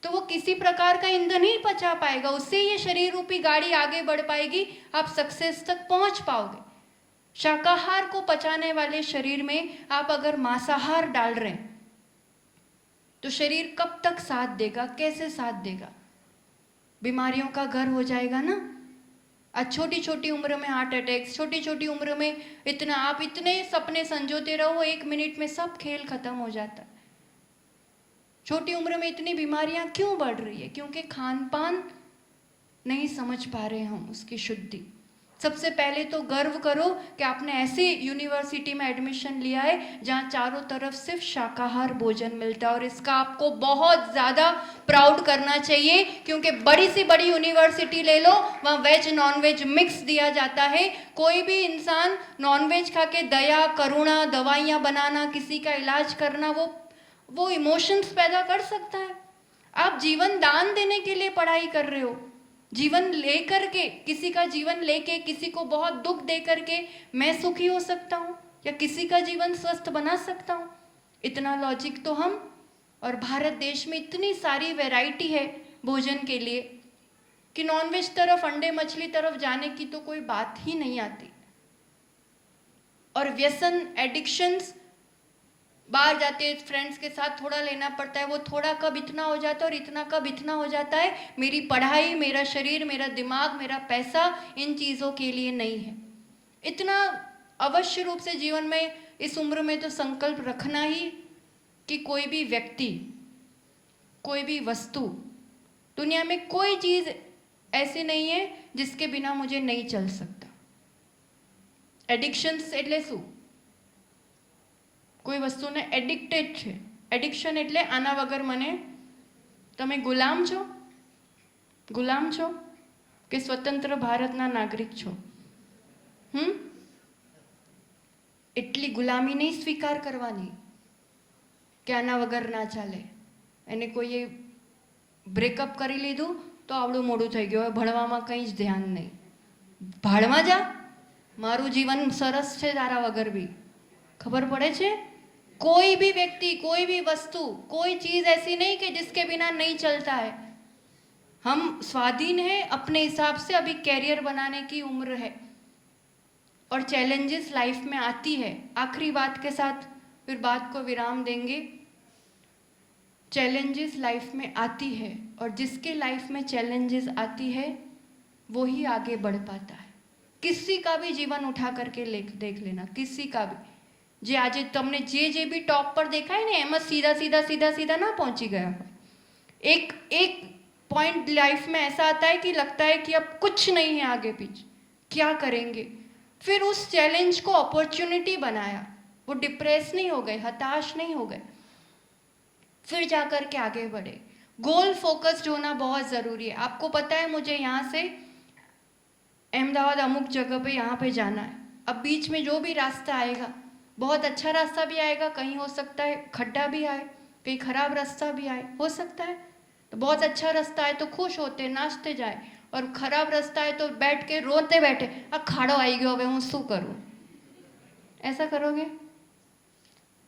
तो वो किसी प्रकार का ईंधन ही पचा पाएगा, उससे ये शरीर रूपी गाड़ी आगे बढ़ पाएगी, आप सक्सेस तक पहुंच पाओगे. शाकाहार को पचाने वाले शरीर में आप अगर मांसाहार डाल रहे हैं तो शरीर कब तक साथ देगा? कैसे साथ देगा? बीमारियों का घर हो जाएगा ना. आज छोटी छोटी उम्र में हार्ट अटैक्स, छोटी छोटी उम्र में इतना, आप इतने सपने संजोते रहो, 1 मिनट में सब खेल खत्म हो जाता है. छोटी उम्र में इतनी बीमारियां क्यों बढ़ रही है? क्योंकि खान पान नहीं समझ पा रहे हम उसकी शुद्धि. सबसे पहले तो गर्व करो कि आपने ऐसी यूनिवर्सिटी में एडमिशन लिया है जहाँ चारों तरफ सिर्फ शाकाहार भोजन मिलता है, और इसका आपको बहुत ज़्यादा प्राउड करना चाहिए. क्योंकि बड़ी सी बड़ी यूनिवर्सिटी ले लो, वहाँ वेज नॉन वेज मिक्स दिया जाता है. कोई भी इंसान नॉन वेज खा के दया, करुणा, दवाइयाँ बनाना, किसी का इलाज करना, वो इमोशंस पैदा कर सकता है. आप जीवन दान देने के लिए पढ़ाई कर रहे हो. जीवन लेकर के, किसी का जीवन लेके, किसी को बहुत दुख दे करके मैं सुखी हो सकता हूँ या किसी का जीवन स्वस्थ बना सकता हूँ. इतना लॉजिक तो हम, और भारत देश में इतनी सारी वैरायटी है भोजन के लिए कि नॉनवेज तरफ, अंडे मछली तरफ जाने की तो कोई बात ही नहीं आती. और व्यसन, एडिक्शंस, बाहर जाते हैं फ्रेंड्स के साथ, थोड़ा लेना पड़ता है, वो थोड़ा कब इतना हो जाता है और इतना कब इतना हो जाता है. मेरी पढ़ाई, मेरा शरीर, मेरा दिमाग, मेरा पैसा इन चीज़ों के लिए नहीं है. इतना अवश्य रूप से जीवन में इस उम्र में तो संकल्प रखना ही कि कोई भी व्यक्ति, कोई भी वस्तु, दुनिया में कोई चीज़ ऐसी नहीं है जिसके बिना मुझे नहीं चल सकता. एडिक्शंस એટલે શું? કોઈ વસ્તુને એડિક્ટેડ છે. એડિક્શન એટલે આના વગર મને, તમે ગુલામ છો, ગુલામ છો કે સ્વતંત્ર ભારતના નાગરિક છો? એટલી ગુલામી નહીં સ્વીકાર કરવાની કે આના વગર ના ચાલે. એને કોઈએ બ્રેકઅપ કરી લીધું તો આવડું મોડું થઈ ગયું, હવે ભણવામાં કંઈ જ ધ્યાન નહીં. ભાડમાં જા, મારું જીવન સરસ છે તારા વગર બી. ખબર પડે છે? कोई भी व्यक्ति, कोई भी वस्तु, कोई चीज ऐसी नहीं कि जिसके बिना नहीं चलता है। हम स्वाधीन हैं अपने हिसाब से। अभी कैरियर बनाने की उम्र है और चैलेंजेस लाइफ में आती है। आखिरी बात के साथ फिर बात को विराम देंगे। चैलेंजेस लाइफ में आती है और जिसके लाइफ में चैलेंजेस आती है वो ही आगे बढ़ पाता है। किसी का भी जीवन उठा करके देख लेना, किसी का भी। जे आज तुमने जे भी टॉप पर देखा है ना, एम सीधा सीधा सीधा सीधा ना पहुंची गया। एक एक पॉइंट लाइफ में ऐसा आता है कि लगता है कि अब कुछ नहीं है आगे पीछे, क्या करेंगे। फिर उस चैलेंज को अपॉर्चुनिटी बनाया, वो डिप्रेस नहीं हो गए, हताश नहीं हो गए, फिर जाकर के आगे बढ़े। गोल फोकस्ड होना बहुत ज़रूरी है। आपको पता है मुझे यहाँ से अहमदाबाद अमुक जगह पे यहाँ पे जाना है। अब बीच में जो भी रास्ता आएगा, बहुत अच्छा रास्ता भी आएगा, कहीं हो सकता है खड्डा भी आए, कहीं खराब रास्ता भी आए, हो सकता है। तो बहुत अच्छा रास्ता आए तो खुश होते नाचते जाए, और खराब रास्ता है तो बैठ के रोते बैठे, अब खाड़ो आई गयो, अब हूँ शू करूँ। ऐसा करोगे?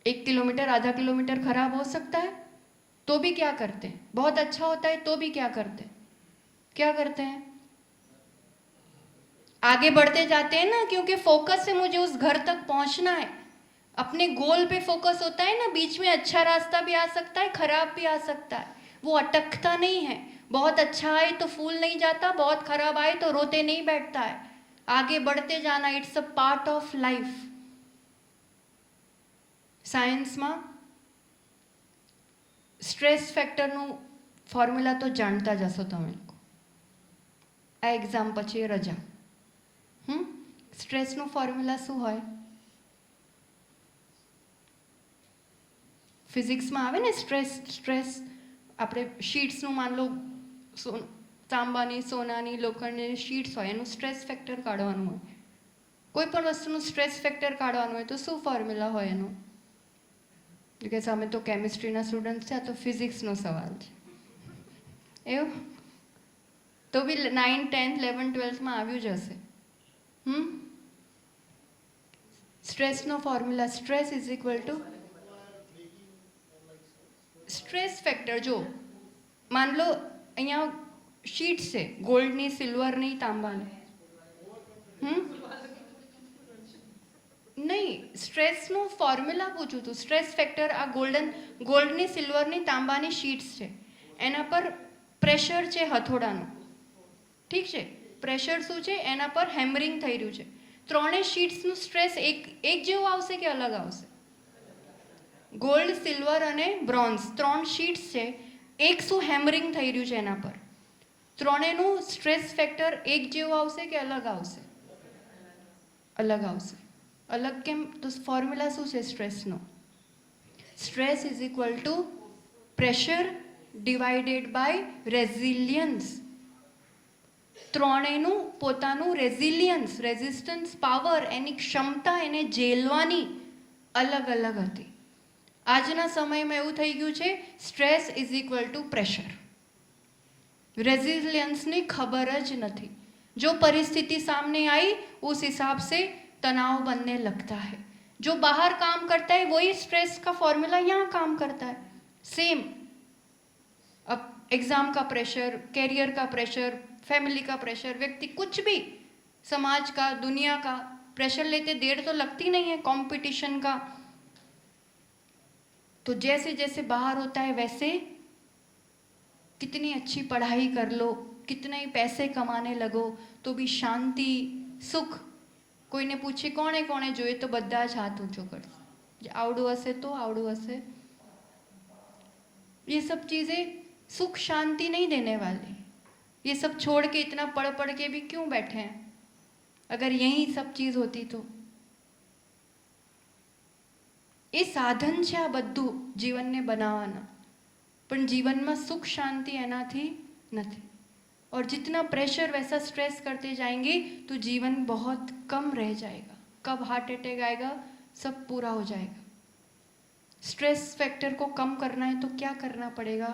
1 किलोमीटर आधा किलोमीटर खराब हो सकता है तो भी क्या करते हैं? बहुत अच्छा होता है तो भी क्या करते हैं? क्या करते हैं? आगे बढ़ते जाते हैं ना, क्योंकि फोकस से मुझे उस घर तक पहुंचना है। अपने गोल पे फोकस होता है ना। बीच में अच्छा रास्ता भी आ सकता है, खराब भी आ सकता है, वो अटकता नहीं है। बहुत अच्छा आए तो फूल नहीं जाता, बहुत खराब आए तो रोते नहीं बैठता है। आगे बढ़ते जाना, it's a part of life. સાયન્સમાં સ્ટ્રેસ ફેક્ટરનું ફોર્મ્યુલા તો જાણતા જ હશો તમે લોકો. આ એક્ઝામ પછી રજા. સ્ટ્રેસનું ફોર્મ્યુલા શું હોય? ફિઝિક્સમાં આવે ને સ્ટ્રેસ આપણે શીટ્સનું માન લો તાંબાની સોનાની લોખંડની શીટ્સ હોય, એનું સ્ટ્રેસ ફેક્ટર કાઢવાનું હોય. કોઈ પણ વસ્તુનું સ્ટ્રેસ ફેક્ટર કાઢવાનું હોય તો શું ફોર્મ્યુલા હોય એનું? બિકોઝ અમે તો કેમિસ્ટ્રીના સ્ટુડન્ટ છે, આ તો ફિઝિક્સનો સવાલ છે. એવું તો બી 9, 10, 11, 12માં આવ્યું જ હશે. સ્ટ્રેસનો formula, stress is equal to stress factor. જો માન લો અહીંયા શીટ છે, ગોલ્ડની, સિલ્વરની, તાંબાની. નહીં, સ્ટ્રેસનું ફોર્મ્યુલા પૂછું હતું. સ્ટ્રેસ ફેક્ટર આ ગોલ્ડની, સિલ્વરની, તાંબાની શીટ્સ છે, એના પર પ્રેશર છે હથોડાનું. ઠીક છે, પ્રેશર શું છે? એના પર હેમરિંગ થઈ રહ્યું છે. ત્રણેય શીટ્સનું સ્ટ્રેસ એક જેવું આવશે કે અલગ આવશે? ગોલ્ડ, સિલ્વર અને બ્રોન્ઝ 3 શીટ્સ છે. એક શું હેમરિંગ થઈ રહ્યું છે એના પર, ત્રણેયનું સ્ટ્રેસ ફેક્ટર એક જેવું આવશે કે અલગ આવશે? અલગ આવશે. અલગ કેમ? તો ફોર્મ્યુલા શું છે સ્ટ્રેસનો? Stress is equal to pressure divided by resilience. ત્રણેયનું પોતાનું રેઝિલિયન્સ, રેઝિસ્ટન્સ પાવર, એની ક્ષમતા એને ઝેલવાની અલગ અલગ હતી. આજના સમયમાં એવું થઈ ગયું છે, stress is equal to pressure. रेजिलियंसनी खबर ज नहीं. जो परिस्थिति सामने आई उस हिसाब से तनाव बनने लगता है. जो बाहर काम करता है वही स्ट्रेस का फॉर्मूला यहाँ काम करता है. सेम. अब एग्जाम का प्रेशर, कैरियर का प्रेशर, फैमिली का प्रेशर, व्यक्ति कुछ भी समाज का, दुनिया का प्रेशर लेते देर तो लगती नहीं है, कंपटीशन का. तो जैसे जैसे बाहर होता है वैसे कितनी अच्छी पढ़ाई कर लो, कितने ही पैसे कमाने लगो, तो भी शांति, सुख. कोई ने पूछे कोणे कोणे जोए तो बधा ज हाथ ऊंचो कर. आवड़ू हसे तो आवड़ू हसे. ये सब चीज़ें सुख शांति नहीं देने वाली. ये सब छोड़ के इतना पढ़ पढ़ के भी क्यों बैठे हैं? अगर यही सब चीज़ होती तो. ये साधन છે આ બધું જીવનને બનાવવાના, પણ જીવનમાં સુખ શાંતિ એનાથી નથી. और जितना प्रेशर वैसा स्ट्रेस करते जाएंगे तो जीवन बहुत कम रह जाएगा. कब हार्ट अटैक आएगा सब पूरा हो जाएगा. स्ट्रेस फैक्टर को कम करना है तो क्या करना पड़ेगा?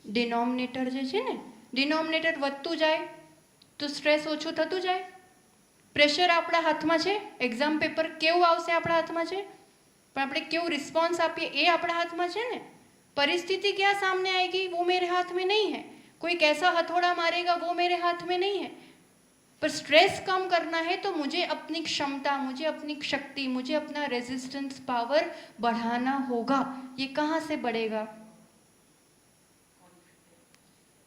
डिनोमिनेटर जे छे ने, डिनोमिनेटर વધતું જાય તો સ્ટ્રેસ ઓછું થતું જાય. પ્રેશર આપણા હાથમાં છે. એક્ઝામ પેપર કેવું આવશે આપણા હાથમાં છે, પણ આપણે કેવું રિસ્પોન્સ આપીએ એ આપણા હાથમાં છે ને. परिस्थिति क्या सामने आएगी वो मेरे हाथ में नहीं है, कोई कैसा हथौड़ा मारेगा वो मेरे हाथ में नहीं है. पर स्ट्रेस कम करना है तो मुझे अपनी क्षमता, मुझे अपनी शक्ति, मुझे अपना रेजिस्टेंस पावर बढ़ाना होगा. ये कहाँ से बढ़ेगा?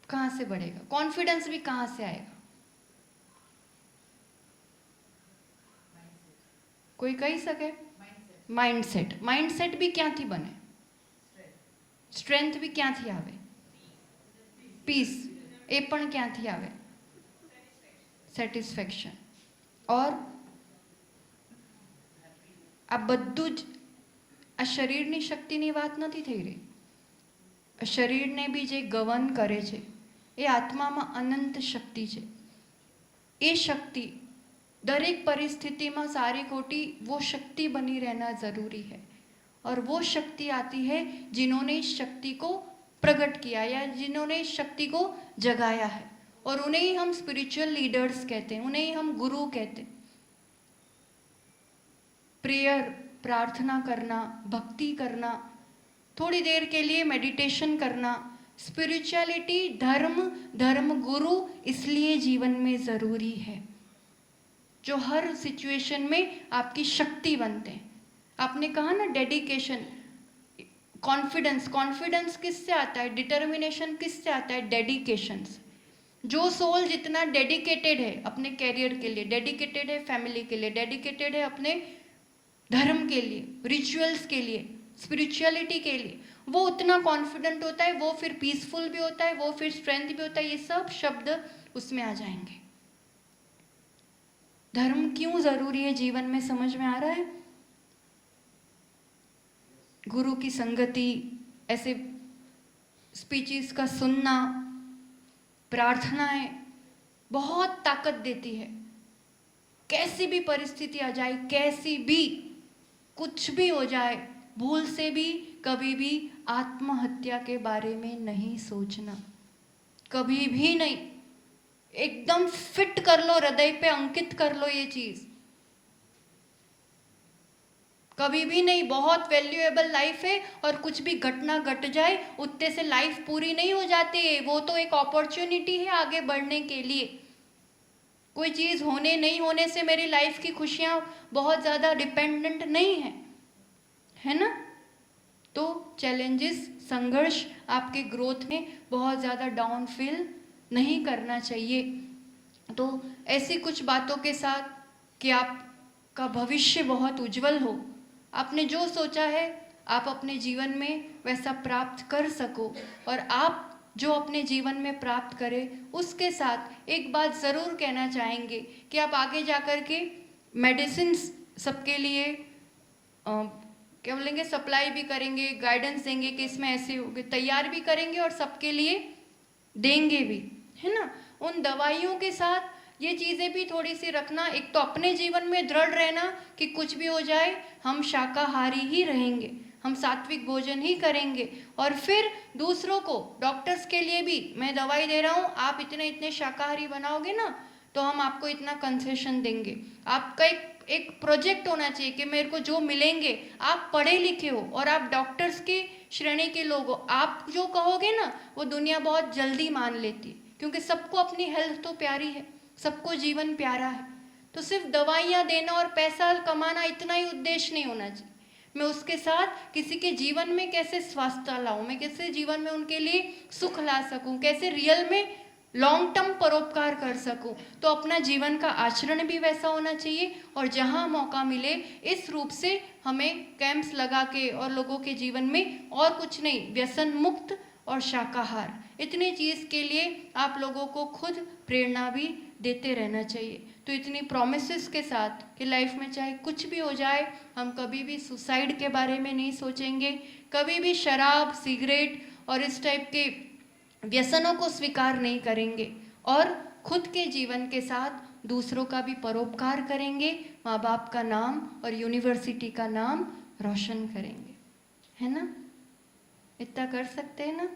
कहाँ से बढ़ेगा? कॉन्फिडेंस भी कहाँ से आएगा? कोई कही सके? माइंडसेट. माइंडसेट भी ક્યાંથી બને? સ્ટ્રેન્થ બી ક્યાંથી આવે? પીસ એ પણ ક્યાંથી આવે? સેટિસ્ફેક્શન. ઓર આ બધું જ આ શરીરની શક્તિની વાત નથી થઈ રહી. આ શરીરને બી જે ગવન કરે છે એ આત્મામાં અનંત શક્તિ છે. એ શક્તિ दरेक परिस्थिति में सारी खोटी वो शक्ति बनी रहना ज़रूरी है. और वो शक्ति आती है जिन्होंने इस शक्ति को प्रकट किया या जिन्होंने इस शक्ति को जगाया है. और उन्हें ही हम स्पिरिचुअल लीडर्स कहते हैं, उन्हें ही हम गुरु कहते हैं. प्रेयर, प्रार्थना करना, भक्ति करना, थोड़ी देर के लिए मेडिटेशन करना, स्पिरिचुअलिटी, धर्म गुरु इसलिए जीवन में ज़रूरी है जो हर सिचुएशन में आपकी शक्ति बनते हैं. आपने कहा ना डेडिकेशन, कॉन्फिडेंस. कॉन्फिडेंस किससे आता है? डिटर्मिनेशन किससे आता है? डेडिकेशन से. जो सोल जितना डेडिकेटेड है अपने कैरियर के लिए, डेडिकेटेड है फैमिली के लिए, डेडिकेटेड है अपने धर्म के लिए, रिचुअल्स के लिए, स्पिरिचुअलिटी के लिए, वो उतना कॉन्फिडेंट होता है, वो फिर पीसफुल भी होता है, वो फिर स्ट्रेंथ भी होता है. ये सब शब्द उसमें आ जाएंगे. धर्म क्यों जरूरी है जीवन में, समझ में आ रहा है? गुरु की संगति, ऐसे स्पीचेस का सुनना, प्रार्थनाएं बहुत ताकत देती है. कैसी भी परिस्थिति आ जाए, कैसी भी कुछ भी हो जाए, भूल से भी कभी भी आत्महत्या के बारे में नहीं सोचना. कभी भी नहीं. एकदम फिट कर लो, हृदय पे अंकित कर लो ये चीज. कभी भी नहीं. बहुत वैल्यूएबल लाइफ है और कुछ भी घटना घट जाए उतने से लाइफ पूरी नहीं हो जाती है. वो तो एक अपॉर्चुनिटी है आगे बढ़ने के लिए. कोई चीज होने नहीं होने से मेरी लाइफ की खुशियां बहुत ज्यादा डिपेंडेंट नहीं है, है ना? तो चैलेंजेस, संघर्ष आपके ग्रोथ में बहुत ज्यादा डाउन फील नहीं करना चाहिए. तो ऐसी कुछ बातों के साथ कि आपका भविष्य बहुत उज्जवल हो, आपने जो सोचा है आप अपने जीवन में वैसा प्राप्त कर सको. और आप जो अपने जीवन में प्राप्त करें उसके साथ एक बात ज़रूर कहना चाहेंगे कि आप आगे जाकर के मेडिसिन सबके लिए क्या बोलेंगे, सप्लाई भी करेंगे, गाइडेंस देंगे कि इसमें ऐसे होगे, तैयार भी करेंगे और सबके लिए देंगे भी, है ना? उन दवाइयों के साथ ये चीज़ें भी थोड़ी सी रखना. एक तो अपने जीवन में दृढ़ रहना कि कुछ भी हो जाए हम शाकाहारी ही रहेंगे, हम सात्विक भोजन ही करेंगे. और फिर दूसरों को, डॉक्टर्स के लिए भी मैं दवाई दे रहा हूँ, आप इतने इतने शाकाहारी बनाओगे ना तो हम आपको इतना कंसेशन देंगे. आपका एक प्रोजेक्ट होना चाहिए कि मेरे को जो मिलेंगे, आप पढ़े लिखे हो और आप डॉक्टर्स की श्रेणी के लोग हो, आप जो कहोगे ना वो दुनिया बहुत जल्दी मान लेती है. क्योंकि सबको अपनी हेल्थ तो प्यारी है, सबको जीवन प्यारा है. तो सिर्फ दवाइयाँ देना और पैसा कमाना इतना ही उद्देश्य नहीं होना चाहिए. मैं उसके साथ किसी के जीवन में कैसे स्वास्थ्य लाऊं, मैं कैसे जीवन में उनके लिए सुख ला सकूं, कैसे रियल में लॉन्ग टर्म परोपकार कर सकूं. तो अपना जीवन का आचरण भी वैसा होना चाहिए. और जहां मौका मिले इस रूप से हमें कैंप्स लगा के और लोगों के जीवन में और कुछ नहीं, व्यसन मुक्त और शाकाहार, इतनी चीज़ के लिए आप लोगों को खुद प्रेरणा भी देते रहना चाहिए. तो इतनी प्रोमिसेस के साथ कि लाइफ में चाहे कुछ भी हो जाए हम कभी भी सुसाइड के बारे में नहीं सोचेंगे, कभी भी शराब, सिगरेट और इस टाइप के व्यसनों को स्वीकार नहीं करेंगे और खुद के जीवन के साथ दूसरों का भी परोपकार करेंगे, माँ बाप का नाम और यूनिवर्सिटी का नाम रोशन करेंगे, है ना? इतना कर सकते हैं ना?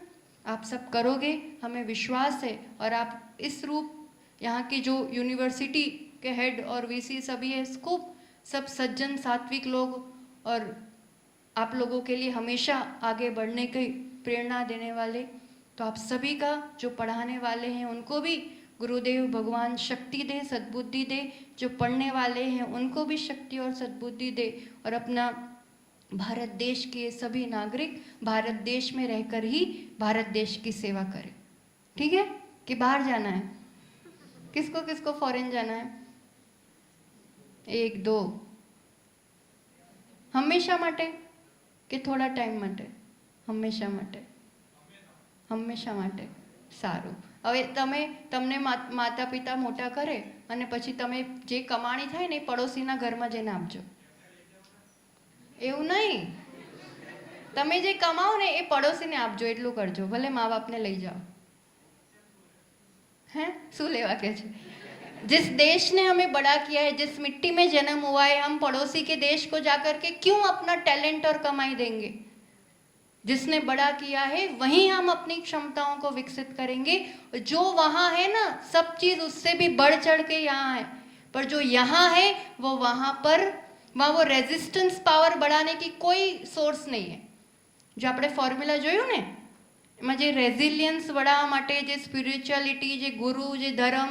आप सब करोगे, हमें विश्वास है. और आप इस रूप, यहाँ की जो यूनिवर्सिटी के हेड और वीसी सभी है, खूब सब सज्जन सात्विक लोग और आप लोगों के लिए हमेशा आगे बढ़ने की प्रेरणा देने वाले। तो आप सभी का जो पढ़ाने वाले हैं उनको भी गुरुदेव भगवान शक्ति दे, सद्बुद्धि दे। जो पढ़ने वाले हैं उनको भी शक्ति और सद्बुद्धि दे, और अपना भारत देश के सभी नागरिक भारत देश में रहकर ही भारत देश की सेवा करें। ठीक है? कि बाहर जाना है? किसको किसको फॉरेन जाना है? 1 2 હંમેશા માટે કે થોડા ટાઈમ માટે? હંમેશા માટે. હંમેશા માટે. સારું. હવે તમને માતા પિતા મોટા કરે અને પછી તમે જે કમાણી થાય ને એ પડોશીના ઘરમાં જઈને આપજો. એવું નહીં. તમે જે કમાઓ ને એ પડોશીને આપજો, એટલું કરજો. ભલે મા બાપને લઈ જાઓ. हैं? શું લેવા કે છે? जिस देश ने हमें बड़ा किया है, जिस मिट्टी में जन्म हुआ है, हम पड़ोसी के देश को जाकर के क्यों अपना टैलेंट और कमाई देंगे? जिसने बड़ा किया है वहीं हम अपनी क्षमताओं को विकसित करेंगे। जो वहाँ है ना, सब चीज़ उससे भी बढ़ चढ़ के यहाँ है, पर जो यहाँ है वो वहाँ वो रेजिस्टेंस पावर बढ़ाने की कोई सोर्स नहीं है। जो આપણે ફોર્મ્યુલા જોયું ને, એમાં જે રેઝિલિયન્સ बढ़ावा માટે જે સ્પિરિચ્યુઆલિટી, જે ગુરુ, જે ધર્મ,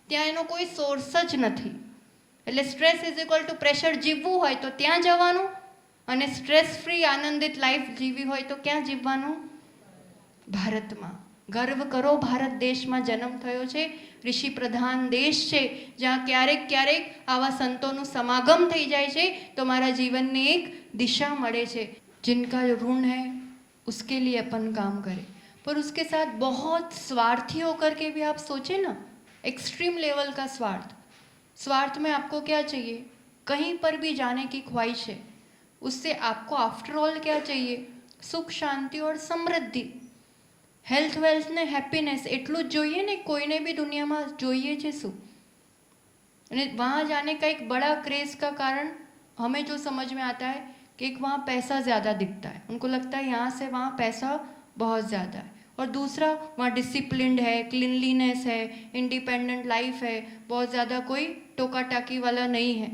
ત્યાં એનો કોઈ સોર્સ જ નથી. એટલે stress is equal to pressure જીવવું હોય તો ત્યાં જવાનું, અને સ્ટ્રેસ ફ્રી આનંદિત લાઈફ જીવવી હોય તો ક્યાં જીવવાનું? ભારતમાં. ગર્વ કરો, ભારત દેશમાં જન્મ થયો છે, ઋષિ પ્રધાન દેશ છે, જ્યાં ક્યારેક ક્યારેક આવા સંતોનું સમાગમ થઈ જાય છે તો મારા જીવનને એક દિશા મળે છે. जिनका ऋण है उसके लिए अपन काम करें, पर उसके साथ बहुत स्वार्थी होकर के भी आप सोचें ना, एक्सट्रीम लेवल का स्वार्थ में आपको क्या चाहिए? कहीं पर भी जाने की ख्वाहिश है, उससे आपको आफ्टर ऑल क्या चाहिए? सुख, शांति और समृद्धि, हेल्थ, वेल्थ ने हैप्पीनेस એટલું જ જોઈએ ને. કોઈને બી દુનિયામાં જોઈએ છે શું? અને वहाँ जाने का एक बड़ा क्रेज का कारण हमें जो समझ में आता है कि एक वहाँ पैसा ज़्यादा दिखता है. उनको लगता है यहाँ से वहाँ पैसा बहुत ज़्यादा है. और दूसरा, वहाँ डिसिप्लिन्ड है, क्लीनलीनेस है, इंडिपेंडेंट लाइफ है, बहुत ज़्यादा कोई टोका टाकी वाला नहीं है.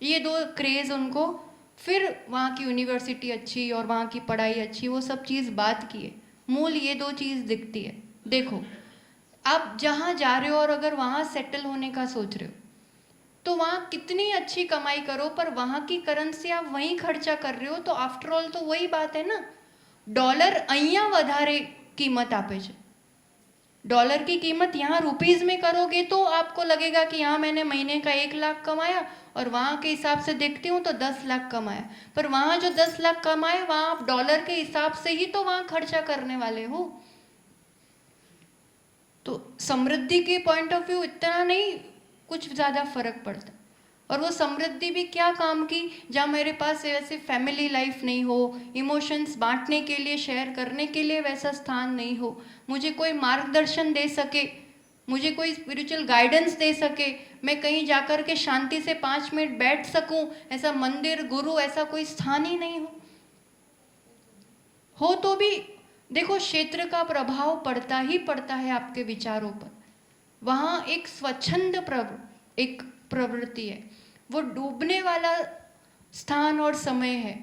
ये 2 क्रेज़ उनको, फिर वहाँ की यूनिवर्सिटी अच्छी और वहाँ की पढ़ाई अच्छी, वो सब चीज़ बात की है. मूल ये 2 चीज़ दिखती है. देखो, आप जहाँ जा रहे हो और अगर वहाँ सेटल होने का सोच रहे हो तो वहाँ कितनी अच्छी कमाई करो, पर वहाँ की करंसी आप वहीं खर्चा कर रहे हो तो आफ्टर ऑल तो वही बात है ना. डॉलर અહીંયા વધારે कीमत આપે છે. डॉलर की कीमत यहाँ रुपीज़ में करोगे तो आपको लगेगा कि यहाँ मैंने महीने का 1 लाख कमाया और वहाँ के हिसाब से देखती हूँ तो 10 लाख कमाया. पर वहाँ जो 10 लाख कमाए वहाँ आप डॉलर के हिसाब से ही तो वहाँ खर्चा करने वाले हो. तो समृद्धि के पॉइंट ऑफ व्यू इतना नहीं कुछ ज़्यादा फर्क पड़ता. और वो समृद्धि भी क्या काम की, जहाँ मेरे पास ऐसे फैमिली लाइफ नहीं हो, इमोशंस बांटने के लिए, शेयर करने के लिए वैसा स्थान नहीं हो, मुझे कोई मार्गदर्शन दे सके, मुझे कोई स्पिरिचुअल गाइडेंस दे सके, मैं कहीं जाकर के शांति से 5 मिनट बैठ सकूं, ऐसा मंदिर, गुरु, ऐसा कोई स्थान ही नहीं हो तो भी देखो क्षेत्र का प्रभाव पड़ता ही पड़ता है आपके विचारों पर. वहाँ एक स्वच्छंद एक प्रवृत्ति है, वो डूबने वाला स्थान और समय है.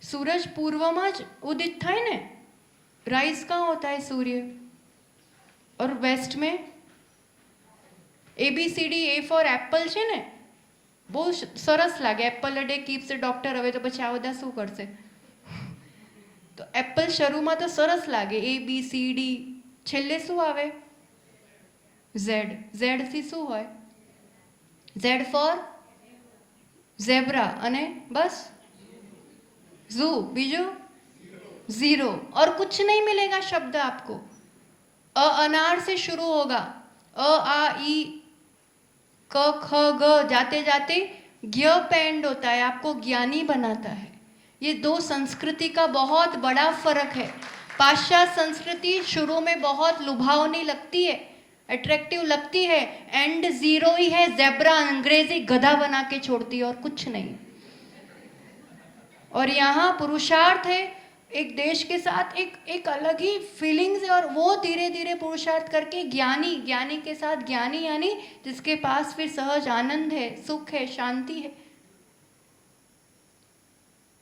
सूरज पूर्व में ज उदित थाय ने, राइज कहाँ होता है सूर्य, और वेस्ट में ABCD, A फॉर एप्पल છે ને, બહુ સરસ લાગે. Apple a day keeps a doctor. હવે તો પછી આ બધા શું કરશે? તો એપલ શરૂમાં તો સરસ લાગે, ABCD, છેલ્લે શું આવે? Z થી શું હોય? Z ફોર ઝેબ્રા, અને બસ ઝू, बीजू जीरो, और कुछ नहीं मिलेगा शब्द आपको. अनार से शुरू होगा, अ आ ई क ख ग, जाते जाते ज्ञ पे एंड होता है, आपको ज्ञानी बनाता है. ये 2 संस्कृति का बहुत बड़ा फर्क है. पाश्चात्य संस्कृति शुरू में बहुत लुभावनी लगती है, अट्रैक्टिव लगती है, एंड जीरो ही है, ज़ेब्रा, अंग्रेजी गधा बना के छोड़ती है और कुछ नहीं. और यहाँ पुरुषार्थ है, एक देश के साथ एक अलग ही फीलिंग्स है, और वो धीरे धीरे पुरुषार्थ करके ज्ञानी के साथ ज्ञानी, यानी जिसके पास फिर सहज आनंद है, सुख है, शांति है.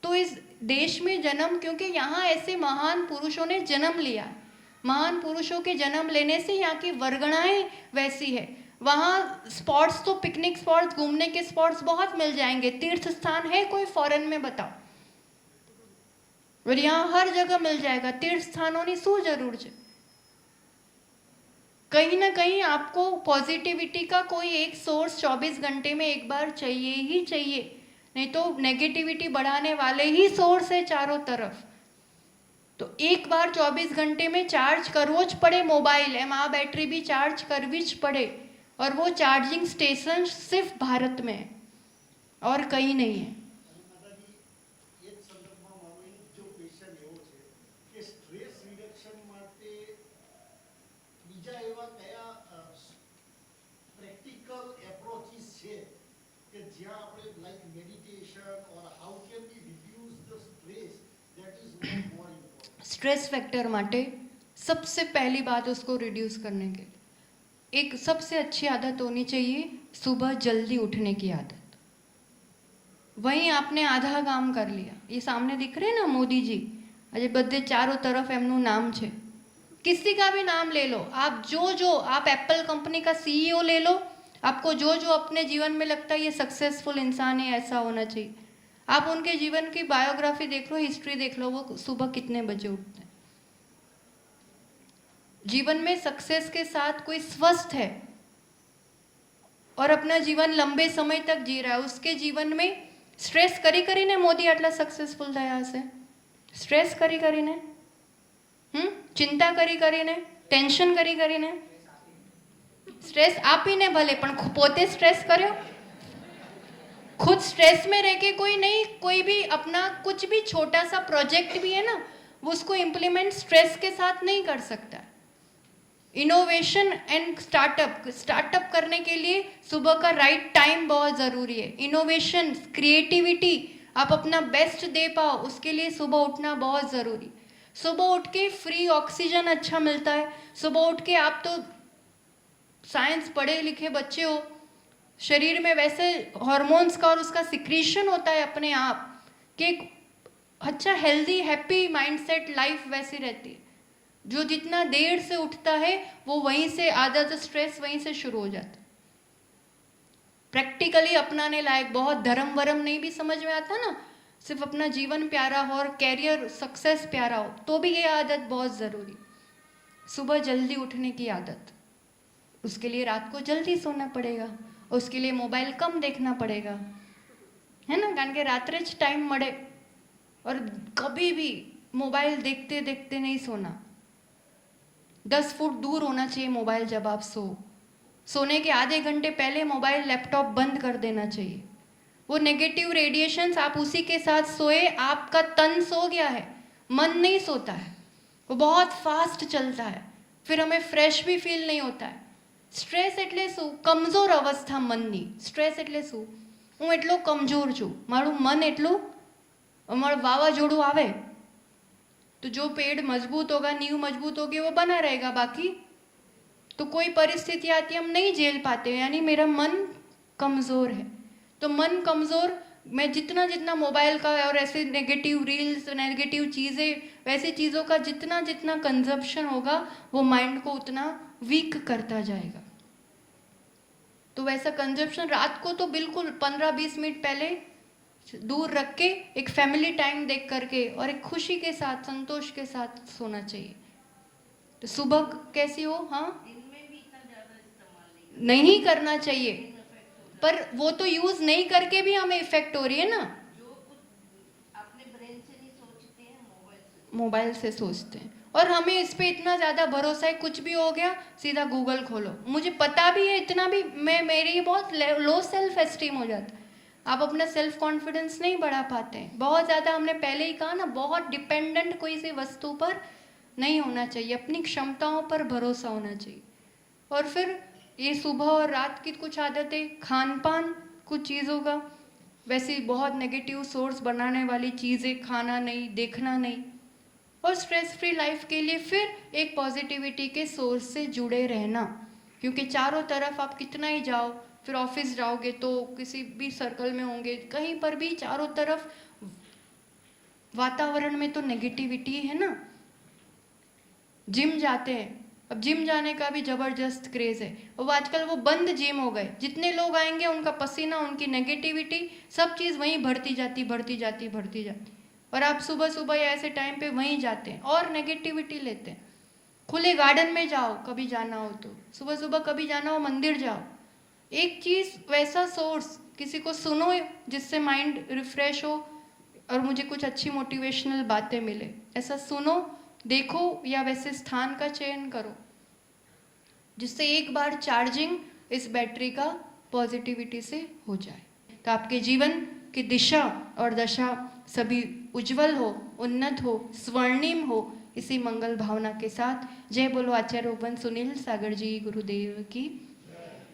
तो देश में जन्म, क्योंकि यहाँ ऐसे महान पुरुषों ने जन्म लिया है। महान पुरुषों के जन्म लेने से यहाँ की वर्गणाएं वैसी है। वहाँ स्पॉट्स तो पिकनिक स्पॉट्स, घूमने के स्पॉट्स बहुत मिल जाएंगे। तीर्थ स्थान है कोई फॉरेन में बताओ? और यहाँ हर जगह मिल जाएगा। तीर्थ स्थानों की शू जरूर है? कहीं ना कहीं आपको पॉजिटिविटी का कोई एक सोर्स 24 घंटे में एक बार चाहिए ही चाहिए, नहीं तो नेगेटिविटी बढ़ाने वाले ही सोर्स है चारों तरफ। तो एक बार 24 घंटे में चार्ज करवो ज पड़े मोबाइल, एम आ बैटरी भी चार्ज करवी ज पड़े। और वो चार्जिंग स्टेशन सिर्फ भारत में है और कहीं नहीं है। એક સંદર્ભમાં મારો એક જો ક્વેશ્ચન એવો છે કે સ્ટ્રેસ રિડક્શન માટે બીજા એવા કયા પ્રેક્ટિકલ એપ્રોચીસ છે કે જ્યાં આપણે like meditation or how can we reduce the stress that is more important. Stress factor माटे सबसे पहली बात उसको रिड्यूस करने के लिए एक सबसे अच्छी आदत होनी चाहिए, सुबह जल्दी उठने की आदत। वहीं आपने आधा काम कर लिया। ये सामने दिख रहे हैं ना मोदी जी, अजय बदे चारों तरफ एमनु नाम छे। किसी का भी नाम ले लो आप, जो आप एप्पल कंपनी का सीईओ ले लो, आपको जो अपने जीवन में लगता है ये सक्सेसफुल इंसान है, ऐसा होना चाहिए, आप उनके जीवन की बायोग्राफी देख लो, हिस्ट्री देख लो, वो सुबह कितने बजे उठते हैं। जीवन में सक्सेस के साथ कोई स्वस्थ है और अपना जीवन लंबे समय तक जी रहा है, उसके जीवन में स्ट्रेस करी કરીને મોદી આટલા સક્સેસફુલ થયા હશે? સ્ટ્રેસ કરી કરીને, ચિંતા કરી કરીને, ટેન્શન કરી કરીને, સ્ટ્રેસ આપીને ભલે પણ પોતે સ્ટ્રેસ કર્યો? खुद स्ट्रेस में रह के कोई नहीं, कोई भी अपना कुछ भी छोटा सा प्रोजेक्ट भी है ना, वो उसको इम्प्लीमेंट स्ट्रेस के साथ नहीं कर सकता। इनोवेशन एंड स्टार्टअप करने के लिए सुबह का राइट टाइम बहुत ज़रूरी है। इनोवेशन, क्रिएटिविटी आप अपना बेस्ट दे पाओ, उसके लिए सुबह उठना बहुत ज़रूरी। सुबह उठ के फ्री ऑक्सीजन अच्छा मिलता है। सुबह उठ के आप तो साइंस पढ़े लिखे बच्चे हो, शरीर में वैसे हार्मोन्स का और उसका सिक्रीशन होता है अपने आप कि एक अच्छा हेल्दी हैप्पी माइंडसेट लाइफ वैसी रहती है। जो जितना देर से उठता है वो वहीं से आदत, स्ट्रेस वहीं से शुरू हो जाता है। प्रैक्टिकली अपनाने लायक, बहुत धर्म वरम नहीं भी समझ में आता ना, सिर्फ अपना जीवन प्यारा हो और कैरियर सक्सेस प्यारा हो तो भी ये आदत बहुत ज़रूरी। सुबह जल्दी उठने की आदत, उसके लिए रात को जल्दी सोना पड़ेगा, उसके लिए मोबाइल कम देखना पड़ेगा, है ना, कारण के रात्रे ज टाइम मळे और कभी भी मोबाइल देखते देखते नहीं सोना। 10 फुट दूर होना चाहिए मोबाइल जब आप सोने के आधे घंटे पहले मोबाइल लैपटॉप बंद कर देना चाहिए। वो नेगेटिव रेडिएशंस, आप उसी के साथ सोए, आपका तन सो गया है, मन नहीं सोता है, वो बहुत फास्ट चलता है, फिर हमें फ्रेश भी फील नहीं होता है। स्ट्रेस એટલે શું? કમજોર અવસ્થા મનની। સ્ટ્રેસ એટલે શું? હું એટલો કમજોર છું, મારું મન એટલું, અમારું વાવાઝોડું આવે तो जो पेड़ मजबूत होगा, नींव मजबूत होगी, वो बना रहेगा, बाकी तो कोई परिस्थिति आती हम नहीं झेल पाते, यानी मेरा मन कमज़ोर है। तो मन कमज़ोर, मैं जितना जितना मोबाइल का और ऐसे नेगेटिव रील्स, नेगेटिव चीज़ें, वैसी चीज़ों का जितना जितना कंजप्शन होगा वो माइंड को उतना वीक करता जाएगा। तो वैसा कंजप्शन रात को तो बिल्कुल 15-20 मिनट पहले दूर रख के एक फैमिली टाइम देख करके और एक खुशी के साथ, संतोष के साथ सोना चाहिए। तो सुबह कैसी हो, हाँ, नहीं करना चाहिए, पर वो तो यूज नहीं करके भी हमें इफेक्ट हो रही है ना। मोबाइल से सोचते हैं और हमें इस पे इतना ज़्यादा भरोसा है, कुछ भी हो गया सीधा गूगल खोलो। मुझे पता भी है इतना भी, मेरी बहुत लो सेल्फ एस्टीम हो जाता है। आप अपना सेल्फ कॉन्फिडेंस नहीं बढ़ा पाते हैं बहुत ज़्यादा। हमने पहले ही कहा ना, बहुत डिपेंडेंट कोई सी वस्तु पर नहीं होना चाहिए, अपनी क्षमताओं पर भरोसा होना चाहिए। और फिर ये सुबह और रात की कुछ आदतें, खान पान कुछ चीज़ों का, वैसे बहुत नेगेटिव सोर्स बनाने वाली चीज़ें खाना नहीं, देखना नहीं। और स्ट्रेस फ्री लाइफ के लिए फिर एक पॉजिटिविटी के सोर्स से जुड़े रहना, क्योंकि चारों तरफ आप कितना ही जाओ, फिर ऑफिस जाओगे तो किसी भी सर्कल में होंगे, कहीं पर भी चारों तरफ वातावरण में तो नेगेटिविटी है ना। जिम जाते हैं, अब जिम जाने का भी जबरदस्त क्रेज है, अब आजकल वो बंद जिम हो गए। जितने लोग आएंगे उनका पसीना, उनकी नेगेटिविटी, सब चीज़ वहीं बढ़ती जाती बढ़ती जाती बढ़ती जाती। और आप सुबह सुबह या ऐसे टाइम पे वहीं जाते हैं और नेगेटिविटी लेते हैं। खुले गार्डन में जाओ, कभी जाना हो तो सुबह सुबह, कभी जाना हो मंदिर जाओ। एक चीज़ वैसा सोर्स, किसी को सुनो जिससे माइंड रिफ्रेश हो और मुझे कुछ अच्छी मोटिवेशनल बातें मिले, ऐसा सुनो, देखो, या वैसे स्थान का चयन करो जिससे एक बार चार्जिंग इस बैटरी का पॉजिटिविटी से हो जाए, तो आपके जीवन की दिशा और दशा सभी उज्जवल हो, उन्नत हो, स्वर्णिम हो। इसी मंगल भावना के साथ जय बोलो आचार्य ओपन सुनील सागर जी गुरुदेव की।